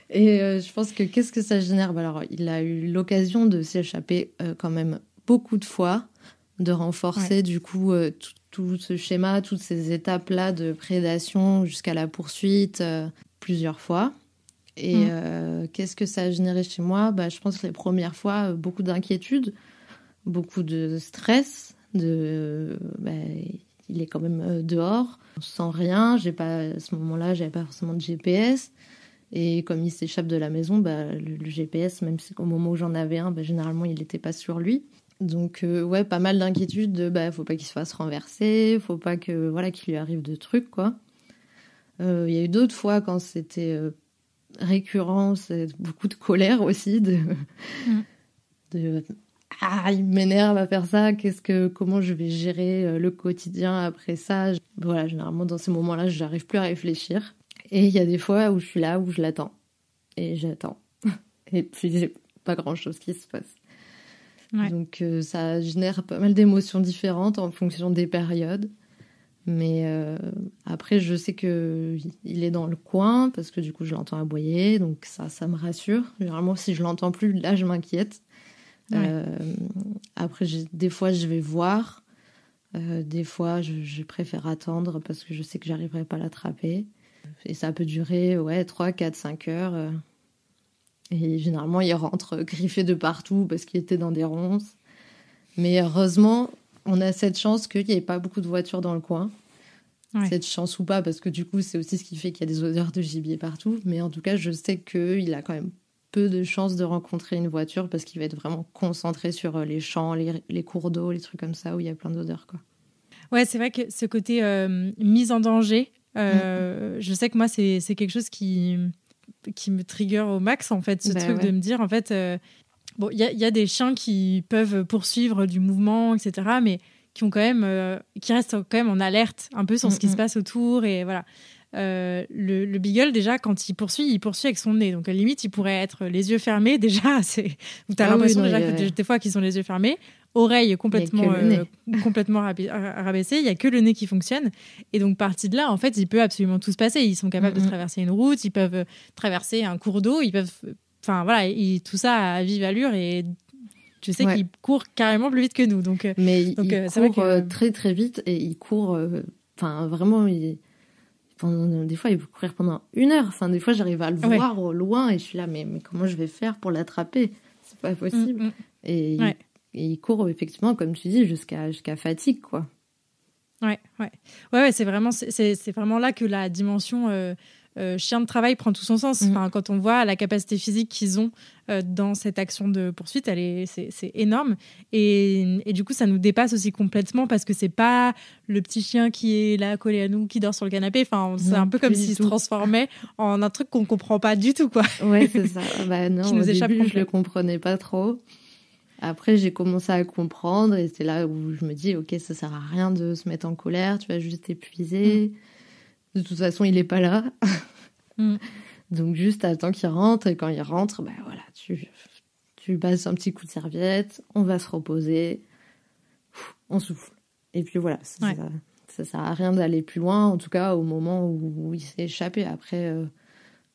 Et je pense que qu'est-ce que ça génère? Alors, il a eu l'occasion de s'échapper quand même beaucoup de fois, de renforcer du coup tout ce schéma, toutes ces étapes-là de prédation jusqu'à la poursuite plusieurs fois. Et qu'est-ce que ça a généré chez moi? Je pense que les premières fois, beaucoup d'inquiétude, beaucoup de stress, il est quand même dehors, sans rien. À ce moment-là, j'avais pas forcément de GPS. Et comme il s'échappe de la maison, le GPS, même si au moment où j'en avais un, généralement, il n'était pas sur lui. Donc, pas mal d'inquiétude de faut pas qu'il se fasse renverser, faut pas que, qu'il lui arrive de trucs, quoi. Il y a eu d'autres fois quand c'était récurrent, c'est beaucoup de colère aussi, il m'énerve à faire ça, comment je vais gérer le quotidien après ça. Voilà, généralement dans ces moments-là, j'arrive plus à réfléchir. Et il y a des fois où je suis là, où je l'attends. Et j'attends. Et puis j'ai pas grand-chose qui se passe. Ouais. Donc ça génère pas mal d'émotions différentes en fonction des périodes. Mais après, je sais qu'il est dans le coin parce que du coup, je l'entends aboyer. Donc ça me rassure. Généralement, si je l'entends plus, là, je m'inquiète. Ouais. Après, des fois, je vais voir. Des fois, je préfère attendre parce que je sais que j'arriverai pas à l'attraper. Et ça peut durer 3, 4, 5 heures. Et généralement, il rentre griffé de partout parce qu'il était dans des ronces. Mais heureusement, on a cette chance qu'il n'y ait pas beaucoup de voitures dans le coin. Ouais. Cette chance ou pas, parce que du coup, c'est aussi ce qui fait qu'il y a des odeurs de gibier partout. Mais en tout cas, je sais qu'il a quand même peu de chances de rencontrer une voiture parce qu'il va être vraiment concentré sur les champs, les cours d'eau, les trucs comme ça où il y a plein d'odeurs, quoi. Ouais, c'est vrai que ce côté mise en danger, je sais que moi, c'est quelque chose qui me trigger au max, en fait, ce truc de me dire, en fait, il y a des chiens qui peuvent poursuivre du mouvement, etc., mais qui restent quand même en alerte un peu sur ce qui se passe autour. Et voilà. Le beagle, déjà, quand il poursuit avec son nez. Donc, à la limite, il pourrait être les yeux fermés. Déjà, où tu as l'impression que des fois qu'ils ont les yeux fermés. Oreilles complètement rabaissées. Il n'y a que le nez qui fonctionne. Et donc, parti de là, en fait, il peut absolument tout se passer. Ils sont capables de traverser une route, ils peuvent traverser un cours d'eau, ils peuvent... Enfin, voilà, tout ça à vive allure et... Je sais qu'il court carrément plus vite que nous. Mais il court très très vite et il court... vraiment, des fois, il peut courir pendant 1 heure. Enfin, des fois, j'arrive à le voir au loin et je suis là, mais comment je vais faire pour l'attraper? C'est pas possible. Et il court, effectivement, comme tu dis, jusqu'à fatigue, quoi. Ouais, c'est vraiment là que la dimension... chien de travail prend tout son sens. Enfin, quand on voit la capacité physique qu'ils ont dans cette action de poursuite, c'est énorme. Et du coup, ça nous dépasse aussi complètement parce que c'est pas le petit chien qui est là collé à nous, qui dort sur le canapé. Enfin, c'est un peu comme s'il se transformait en un truc qu'on comprend pas du tout, quoi. Ouais, c'est ça. Non, qui nous échappe début, je le comprenais pas trop. Après, j'ai commencé à comprendre et c'est là où je me dis, ok, ça sert à rien de se mettre en colère, tu vas juste t'épuiser. De toute façon, il est pas là. Donc, juste attends qu'il rentre. Et quand il rentre, tu passes un petit coup de serviette. On va se reposer. On souffle. Et puis voilà. Ça sert à rien d'aller plus loin. En tout cas, au moment où il s'est échappé. Après,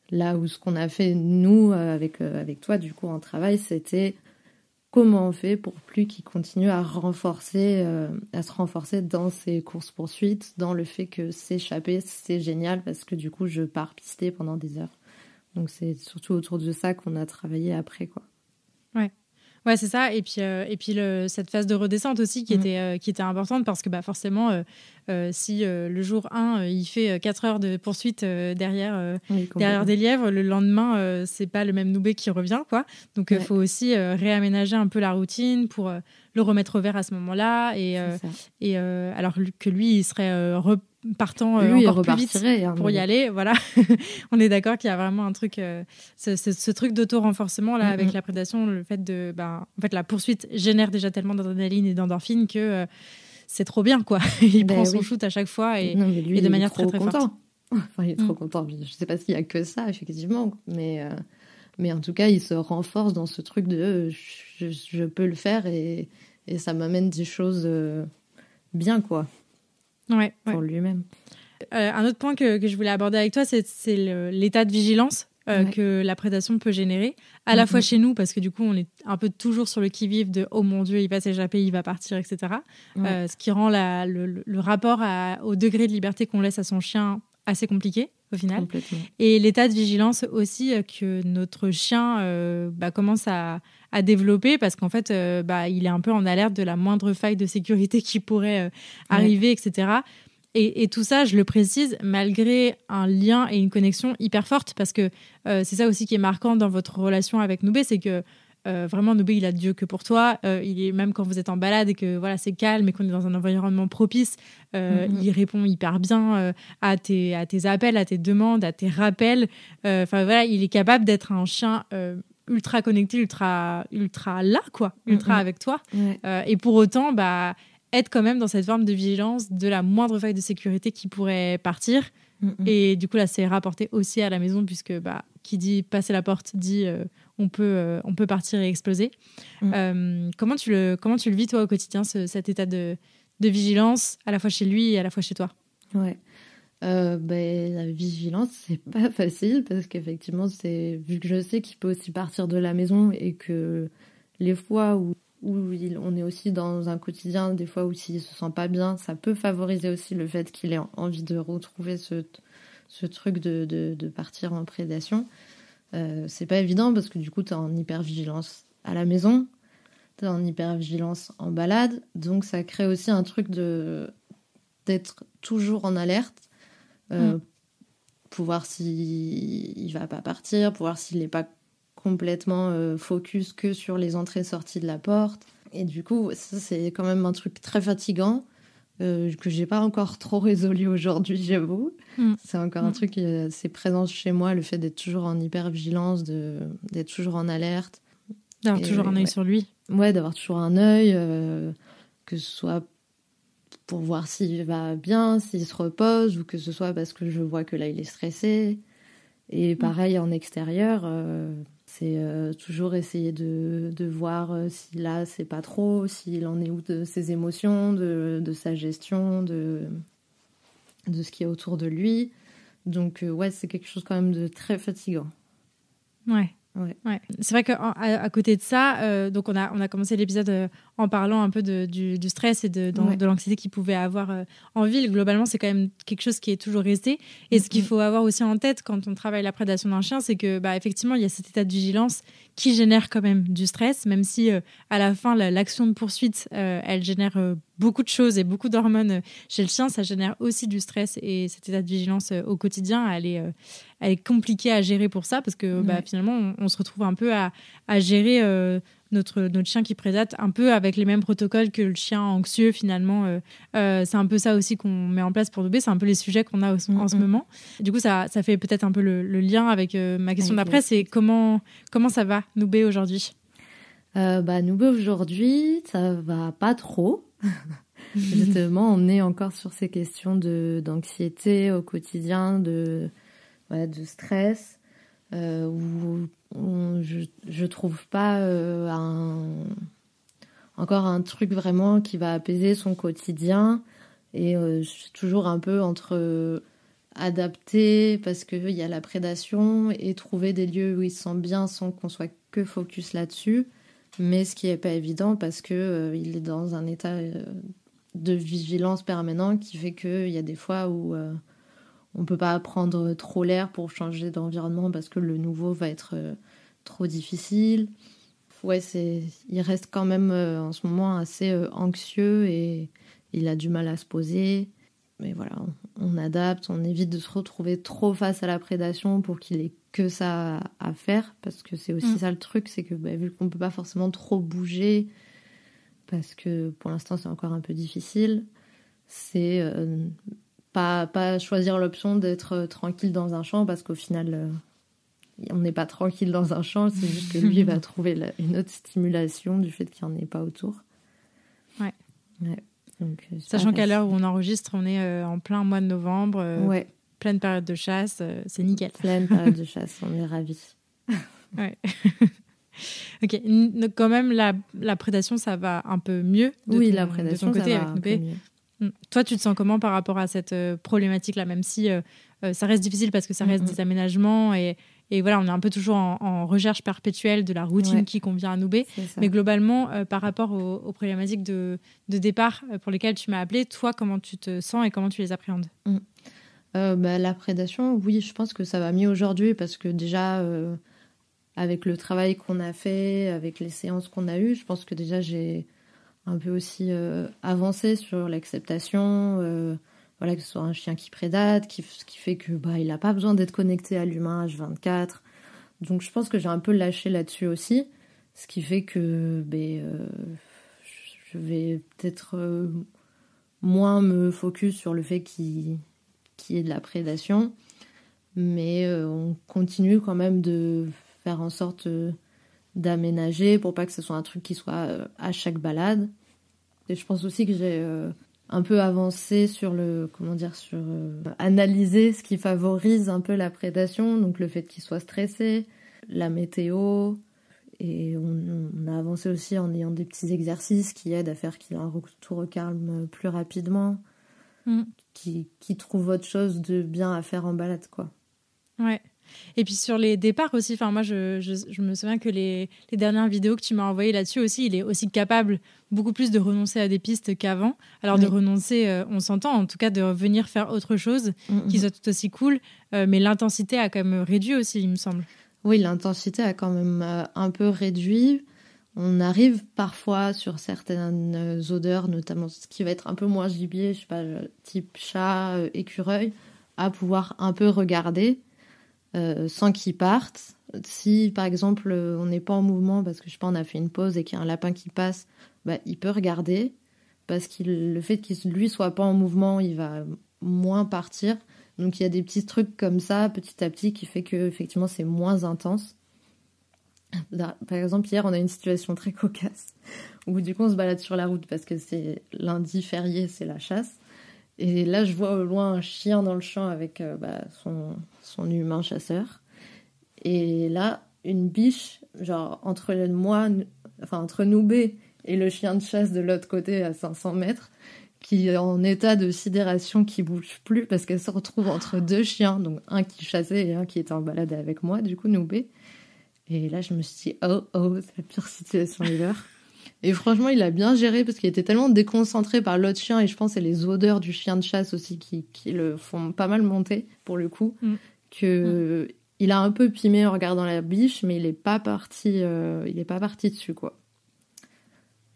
là où ce qu'on a fait, nous, avec toi, du coup, en travail, c'était... Comment on fait pour plus qu'il continue à se renforcer dans ses courses-poursuites, dans le fait que s'échapper, c'est génial parce que du coup, je pars pister pendant des heures. Donc, c'est surtout autour de ça qu'on a travaillé après, quoi. Ouais, c'est ça. Et puis cette phase de redescente aussi qui était importante parce que forcément, si le jour 1, il fait 4 heures de poursuite derrière des lièvres, le lendemain, c'est pas le même Noubé qui revient, quoi. Donc, il faut aussi réaménager un peu la routine pour le remettre au vert à ce moment-là. Et alors que lui, il serait partant encore plus vite pour y aller. Voilà. On est d'accord qu'il y a vraiment un truc, ce truc d'auto-renforcement là, avec la prédation, le fait de, en fait, la poursuite génère déjà tellement d'adrénaline et d'endorphine que c'est trop bien, quoi. Il prend son shoot à chaque fois et de manière très très forte. Enfin, il est trop content. Je sais pas s'il y a que ça, effectivement, mais en tout cas, il se renforce dans ce truc de je peux le faire et ça m'amène des choses bien, quoi. Ouais, pour lui-même. Un autre point que je voulais aborder avec toi, c'est l'état de vigilance que la prédation peut générer, à la fois chez nous, parce que du coup, on est un peu toujours sur le qui-vive de « oh mon Dieu, il va s'échapper, il va partir », etc. Ce qui rend le rapport au degré de liberté qu'on laisse à son chien assez compliqué, au final. Et l'état de vigilance aussi que notre chien commence à développer, parce qu'en fait, il est un peu en alerte de la moindre faille de sécurité qui pourrait arriver, etc. Et tout ça, je le précise, malgré un lien et une connexion hyper forte, parce que c'est ça aussi qui est marquant dans votre relation avec Noubé, c'est que vraiment, Noubé, il a Dieu que pour toi. Il est, même quand vous êtes en balade et que voilà, c'est calme et qu'on est dans un environnement propice, il répond hyper bien à tes appels, à tes demandes, à tes rappels. Enfin voilà, il est capable d'être un chien ultra connecté, ultra là, quoi, ultra avec toi. Et pour autant, être quand même dans cette forme de vigilance de la moindre faille de sécurité qui pourrait partir. Et du coup, là, c'est rapporté aussi à la maison, puisque qui dit passer la porte dit on peut partir et exploser. Comment tu le vis, toi, au quotidien, cet état de vigilance, à la fois chez lui et à la fois chez toi? Ouais. La vigilance, c'est pas facile, parce qu'effectivement, vu que je sais qu'il peut aussi partir de la maison et que les fois où on est aussi dans un quotidien, des fois où s'il se sent pas bien, ça peut favoriser aussi le fait qu'il ait envie de retrouver ce truc de partir en prédation. C'est pas évident, parce que du coup, t'es en hypervigilance à la maison, t'es en hypervigilance en balade, donc ça crée aussi un truc d'être toujours en alerte, pour voir s'il va pas partir, pour voir s'il n'est pas complètement focus que sur les entrées-sorties de la porte. Et du coup, ça, c'est quand même un truc très fatigant que j'ai pas encore trop résolu aujourd'hui, j'avoue. C'est encore un truc c'est présent chez moi, le fait d'être toujours en hypervigilance, d'être toujours en alerte. D'avoir toujours un œil sur lui. Ouais, d'avoir toujours un œil, que ce soit pour voir s'il va bien, s'il se repose, ou que ce soit parce que je vois que là, il est stressé. Et pareil, en extérieur, c'est toujours essayer de voir si là, c'est pas trop, s'il en est où de ses émotions, de sa gestion, de ce qui est autour de lui. Donc, c'est quelque chose quand même de très fatigant. Ouais. C'est vrai qu'à côté de ça, donc on a commencé l'épisode en parlant un peu du stress et de l'anxiété qu'il pouvait avoir en ville. Globalement, c'est quand même quelque chose qui est toujours resté. Et ce qu'il faut avoir aussi en tête quand on travaille la prédation d'un chien, c'est que effectivement, il y a cet état de vigilance qui génère quand même du stress, même si à la fin, l'action de poursuite, elle génère beaucoup de choses et beaucoup d'hormones chez le chien. Ça génère aussi du stress, et cet état de vigilance au quotidien, elle est compliquée à gérer pour ça, parce que finalement, on se retrouve un peu à gérer notre chien qui prédate un peu avec les mêmes protocoles que le chien anxieux, finalement. C'est un peu ça aussi qu'on met en place pour Noubé. C'est un peu les sujets qu'on a en ce moment. Du coup, ça fait peut-être un peu le lien avec ma question d'après. C'est comment ça va, Noubé, aujourd'hui? Noubé, aujourd'hui, ça va pas trop. Justement, on est encore sur ces questions d'anxiété au quotidien, de stress, où je trouve pas encore un truc vraiment qui va apaiser son quotidien. Et je suis toujours un peu entre adapter, parce qu'il y a la prédation, et trouver des lieux où il se sent bien sans qu'on soit que focus là-dessus. Mais ce qui n'est pas évident, parce que il est dans un état de vigilance permanent qui fait qu'il y a des fois où on peut pas prendre trop l'air pour changer d'environnement, parce que le nouveau va être trop difficile. ouais, il reste quand même en ce moment assez anxieux et il a du mal à se poser. Mais voilà, on adapte, on évite de se retrouver trop face à la prédation pour qu'il ait que ça à faire, parce que c'est aussi ça le truc, c'est que vu qu'on peut pas forcément trop bouger, parce que pour l'instant c'est encore un peu difficile, c'est pas choisir l'option d'être tranquille dans un champ, parce qu'au final on n'est pas tranquille dans un champ, c'est juste que lui va trouver une autre stimulation du fait qu'il n'y en ait pas autour. Ouais. Donc, sachant qu'à l'heure où on enregistre, on est en plein mois de novembre, pleine période de chasse, c'est nickel. Pleine période de chasse, on est ravis. Ouais. Ok, donc quand même la prédation, ça va un peu mieux. La prédation, de ton côté, ça va avec un peu mieux. Toi, tu te sens comment par rapport à cette problématique-là, même si ça reste difficile parce que ça reste des aménagements et voilà, on est un peu toujours en recherche perpétuelle de la routine qui convient à Noubé. Mais globalement, par rapport aux problématiques de départ pour lesquelles tu m'as appelé, toi, comment tu te sens et comment tu les appréhendes? La prédation, oui, je pense que ça va mieux aujourd'hui parce que déjà, avec le travail qu'on a fait, avec les séances qu'on a eues, je pense que déjà j'ai un peu aussi avancé sur l'acceptation, voilà, que ce soit un chien qui prédate, qui fait que il n'a pas besoin d'être connecté à l'humain H24. Donc je pense que j'ai un peu lâché là-dessus aussi, ce qui fait que je vais peut-être moins me focus sur le fait qu'il y ait de la prédation, mais on continue quand même de faire en sorte d'aménager pour pas que ce soit un truc qui soit à chaque balade. Et je pense aussi que j'ai un peu avancé sur analyser ce qui favorise un peu la prédation, donc le fait qu'il soit stressé, la météo, et on a avancé aussi en ayant des petits exercices qui aident à faire qu'il ait un retour au calme plus rapidement, qui trouve autre chose de bien à faire en balade, quoi. Ouais. Et puis sur les départs aussi, moi je me souviens que les dernières vidéos que tu m'as envoyées là-dessus aussi, il est aussi capable beaucoup plus de renoncer à des pistes qu'avant. Alors de renoncer, on s'entend, en tout cas de venir faire autre chose qui soit tout aussi cool, mais l'intensité a quand même réduit aussi, il me semble. Oui, l'intensité a quand même un peu réduit. On arrive parfois sur certaines odeurs, notamment ce qui va être un peu moins gibier, je sais pas, type chat, écureuil, à pouvoir un peu regarder. Sans qu'ils partent. Si par exemple on n'est pas en mouvement parce que je sais pas, on a fait une pause et qu'il y a un lapin qui passe, il peut regarder parce que le fait qu'il lui soit pas en mouvement, il va moins partir. Donc il y a des petits trucs comme ça petit à petit qui fait que effectivement c'est moins intense. Là, par exemple hier on a une situation très cocasse où du coup on se balade sur la route parce que c'est lundi férié, c'est la chasse. Et là, je vois au loin un chien dans le champ avec son humain chasseur. Et là, une biche, genre entre Noubé et le chien de chasse de l'autre côté à 500 mètres, qui est en état de sidération, qui bouge plus parce qu'elle se retrouve entre deux chiens, donc un qui chassait et un qui était en balade avec moi, du coup Noubé. Et là, je me suis dit, c'est la pire situation ever. Et franchement, il a bien géré parce qu'il était tellement déconcentré par l'autre chien et je pense que c'est les odeurs du chien de chasse aussi qui le font pas mal monter pour le coup, que il a un peu pimé en regardant la biche, mais il est pas parti dessus, quoi.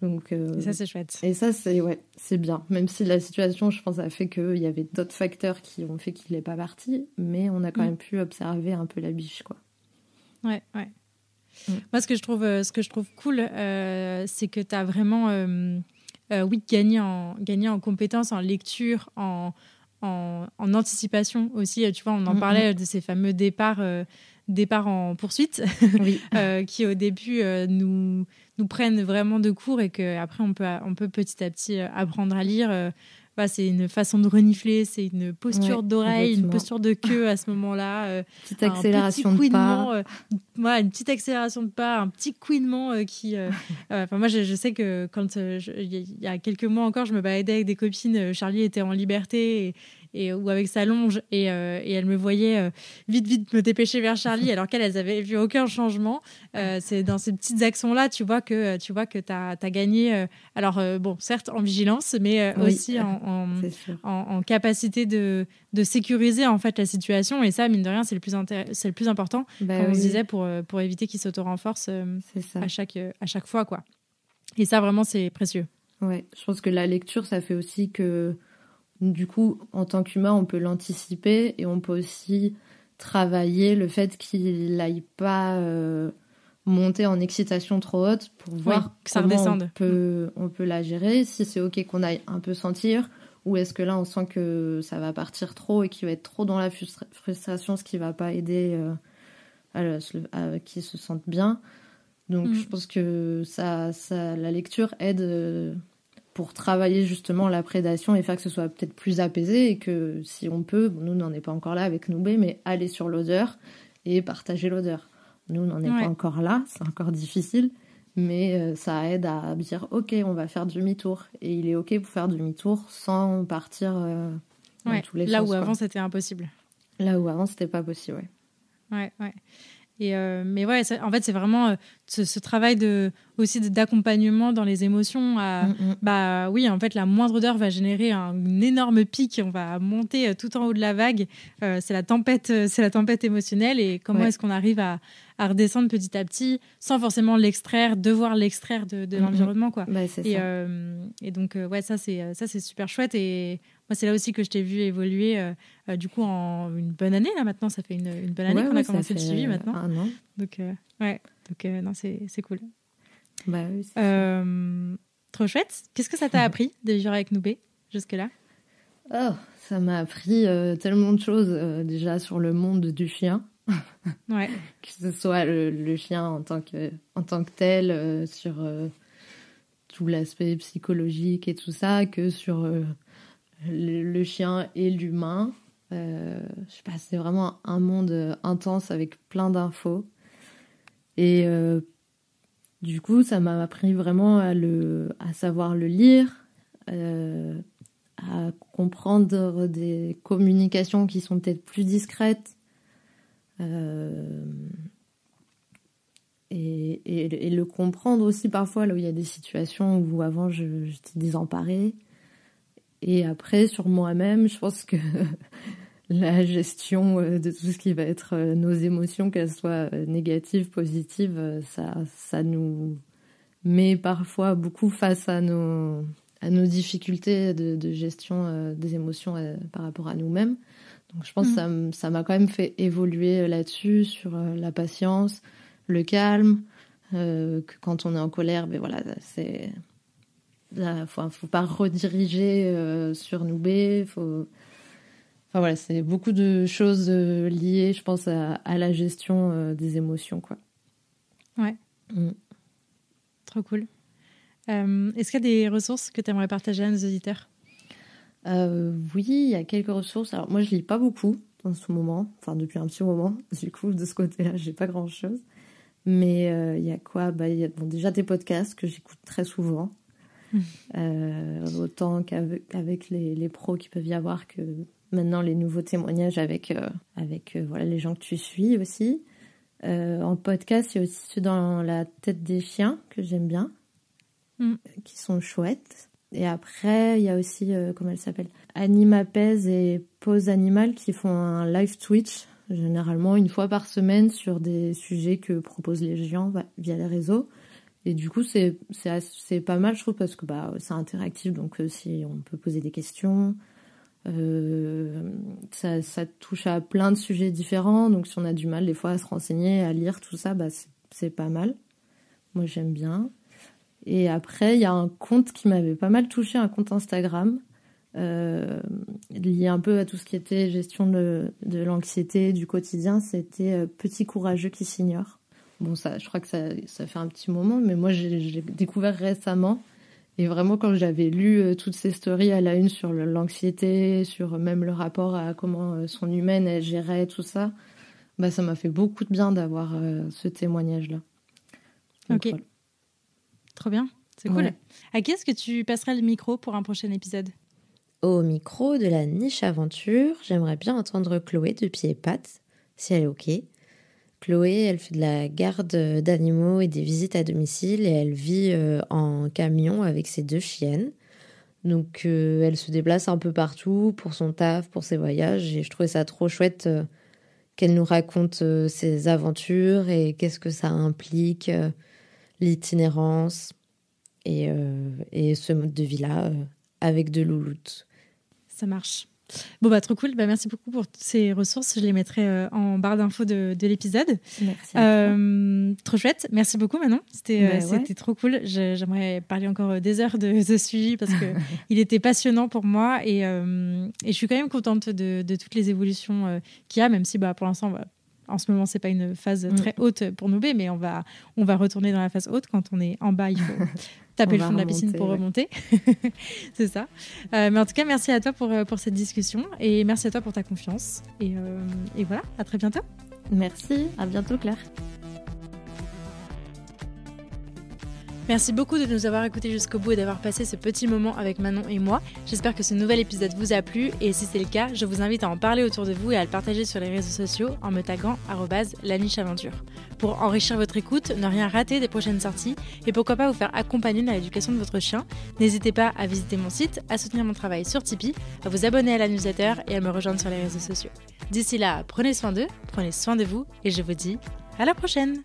Donc et ça c'est chouette. Et ça c'est bien, même si la situation, je pense, a fait qu'il y avait d'autres facteurs qui ont fait qu'il est pas parti, mais on a quand même pu observer un peu la biche, quoi. Ouais. Moi, ce que je trouve cool, c'est que tu as vraiment gagné en compétences, en lecture, en anticipation aussi. Tu vois, on en parlait de ces fameux départs en poursuite qui, au début, nous prennent vraiment de court et qu'après, on peut petit à petit apprendre à lire. C'est une façon de renifler, c'est une posture d'oreille, une posture de queue à ce moment-là. Petite accélération de pas. Une petite accélération de pas, un petit couinement qui... moi, je sais que quand il y a quelques mois encore, je me baladais avec des copines, Charlie était en liberté ou avec sa longe et elle me voyait vite me dépêcher vers Charlie alors qu'elles avaient vu aucun changement. C'est dans ces petites actions-là, tu vois que t'as gagné. Alors bon, certes en vigilance, mais aussi en capacité de sécuriser en fait la situation. Et ça, mine de rien, c'est le plus important, comme on se disait, pour éviter qu'il s'auto-renforce à chaque fois, quoi. Et ça, vraiment, c'est précieux. Ouais, je pense que la lecture, ça fait aussi que, du coup, en tant qu'humain, on peut l'anticiper et on peut aussi travailler le fait qu'il n'aille pas monter en excitation trop haute pour voir que ça comment redescende. on peut la gérer, si c'est OK qu'on aille un peu sentir, ou est-ce que là, on sent que ça va partir trop et qu'il va être trop dans la frustration, ce qui ne va pas aider à qu'ils se sentent bien. Donc, je pense que la lecture aide pour travailler justement la prédation et faire que ce soit peut-être plus apaisé et que si on peut, nous, on n'en est pas encore là avec Noubé, mais aller sur l'odeur et partager l'odeur. Nous, on n'en est pas encore là, c'est encore difficile, mais ça aide à dire « Ok, on va faire demi-tour ». Et il est OK pour faire demi-tour sans partir dans tous les sens. Là où avant, c'était impossible. Là où avant, c'était pas possible, ouais. Et mais ouais, en fait, c'est vraiment ce travail aussi d'accompagnement dans les émotions. Bah oui, en fait, la moindre odeur va générer un énorme pic. On va monter tout en haut de la vague. C'est la tempête émotionnelle. Et comment est-ce qu'on arrive à redescendre petit à petit sans forcément devoir l'extraire de l'environnement, quoi. Bah, c'est ça. Et donc, ça c'est super chouette. Et moi, c'est là aussi que je t'ai vu évoluer, du coup, en une bonne annne. Là, maintenant, ça fait une bonne année qu'on a commencé le suivi maintenant. Un an. Donc, non, c'est cool. Bah oui, trop chouette. Qu'est-ce que ça t'a appris de vivre avec Noubé jusque-là? Oh, ça m'a appris tellement de choses, déjà sur le monde du chien. Ouais. Que ce soit le chien en tant que tel, sur tout l'aspect psychologique et tout ça, que sur le chien et l'humain. Je sais pas, c'est vraiment un monde intense avec plein d'infos. Et du coup, ça m'a appris vraiment à savoir le lire, à comprendre des communications qui sont peut-être plus discrètes. Et le comprendre aussi parfois, là où il y a des situations où avant j'étais désemparée. Et après, sur moi-même, je pense que la gestion de tout ce qui va être nos émotions, qu'elles soient négatives, positives, ça nous met parfois beaucoup face à nos difficultés de gestion des émotions par rapport à nous-mêmes. Donc je pense que ça m'a quand même fait évoluer là-dessus, sur la patience, le calme, que quand on est en colère, ben voilà, faut pas rediriger sur Noubé, Enfin voilà, c'est beaucoup de choses liées, je pense, à la gestion des émotions, quoi. Ouais. Trop cool. Est-ce qu'il y a des ressources que tu aimerais partager à nos auditeurs? Oui, il y a quelques ressources. Alors moi, je lis pas beaucoup en ce moment, enfin depuis un petit moment. Du coup, de ce côté-là, j'ai pas grand-chose. Mais il y a quoi? Il y a déjà des podcasts que j'écoute très souvent. Autant qu'avec les pros qu'il peut y avoir, que maintenant les nouveaux témoignages avec voilà, les gens que tu suis aussi. En podcast, il y a aussi ceux dans la tête des chiens que j'aime bien, qui sont chouettes. Et après, il y a aussi, comment elle s'appelle, Animapèse et Pause Animale qui font un live Twitch, généralement une fois par semaine, sur des sujets que proposent les gens via les réseaux. Et du coup, c'est pas mal, je trouve, parce que c'est interactif, donc si on peut poser des questions, ça touche à plein de sujets différents, donc si on a du mal des fois à se renseigner, à lire tout ça, c'est pas mal. Moi, j'aime bien. Et après, il y a un compte qui m'avait pas mal touché, un compte Instagram, lié un peu à tout ce qui était gestion de l'anxiété, du quotidien. C'était Petit Courageux qui s'ignore. Bon, ça, je crois que ça fait un petit moment, mais moi, j'ai découvert récemment. Et vraiment, quand j'avais lu toutes ces stories à la une sur l'anxiété, sur même le rapport à comment son humaine, elle gérait tout ça, ça m'a fait beaucoup de bien d'avoir ce témoignage-là. Donc, ok. voilà. Trop bien, c'est cool. Ouais. À qui est-ce que tu passeras le micro pour un prochain épisode? Au micro de la niche aventure, j'aimerais bien entendre Chloé de Pieds et Pattes, si elle est OK. Chloé, elle fait de la garde d'animaux et des visites à domicile et elle vit en camion avec ses 2 chiennes. Donc elle se déplace un peu partout pour son taf, pour ses voyages et je trouvais ça trop chouette qu'elle nous raconte ses aventures et qu'est-ce que ça implique, l'itinérance et ce mode de vie-là avec de louloute. Ça marche. Bon, bah, trop cool. Bah, merci beaucoup pour toutes ces ressources. Je les mettrai en barre d'infos de l'épisode. Merci. Trop chouette. Merci beaucoup, Manon. C'était trop cool. J'aimerais parler encore des heures de ce suivi parce qu'il était passionnant pour moi et je suis quand même contente de toutes les évolutions qu'il y a, même si pour l'instant, en ce moment, c'est pas une phase très haute pour nous, mais on va retourner dans la phase haute. Quand on est en bas, il faut taper le fond de la piscine pour remonter. C'est ça. Mais en tout cas, merci à toi pour cette discussion et merci à toi pour ta confiance. Et voilà, à très bientôt. Merci, à bientôt Claire. Merci beaucoup de nous avoir écoutés jusqu'au bout et d'avoir passé ce petit moment avec Manon et moi. J'espère que ce nouvel épisode vous a plu et si c'est le cas, je vous invite à en parler autour de vous et à le partager sur les réseaux sociaux en me taguant @lanicheaventure. Pour enrichir votre écoute, ne rien rater des prochaines sorties et pourquoi pas vous faire accompagner dans l'éducation de votre chien, n'hésitez pas à visiter mon site, à soutenir mon travail sur Tipeee, à vous abonner à la newsletter et à me rejoindre sur les réseaux sociaux. D'ici là, prenez soin d'eux, prenez soin de vous et je vous dis à la prochaine!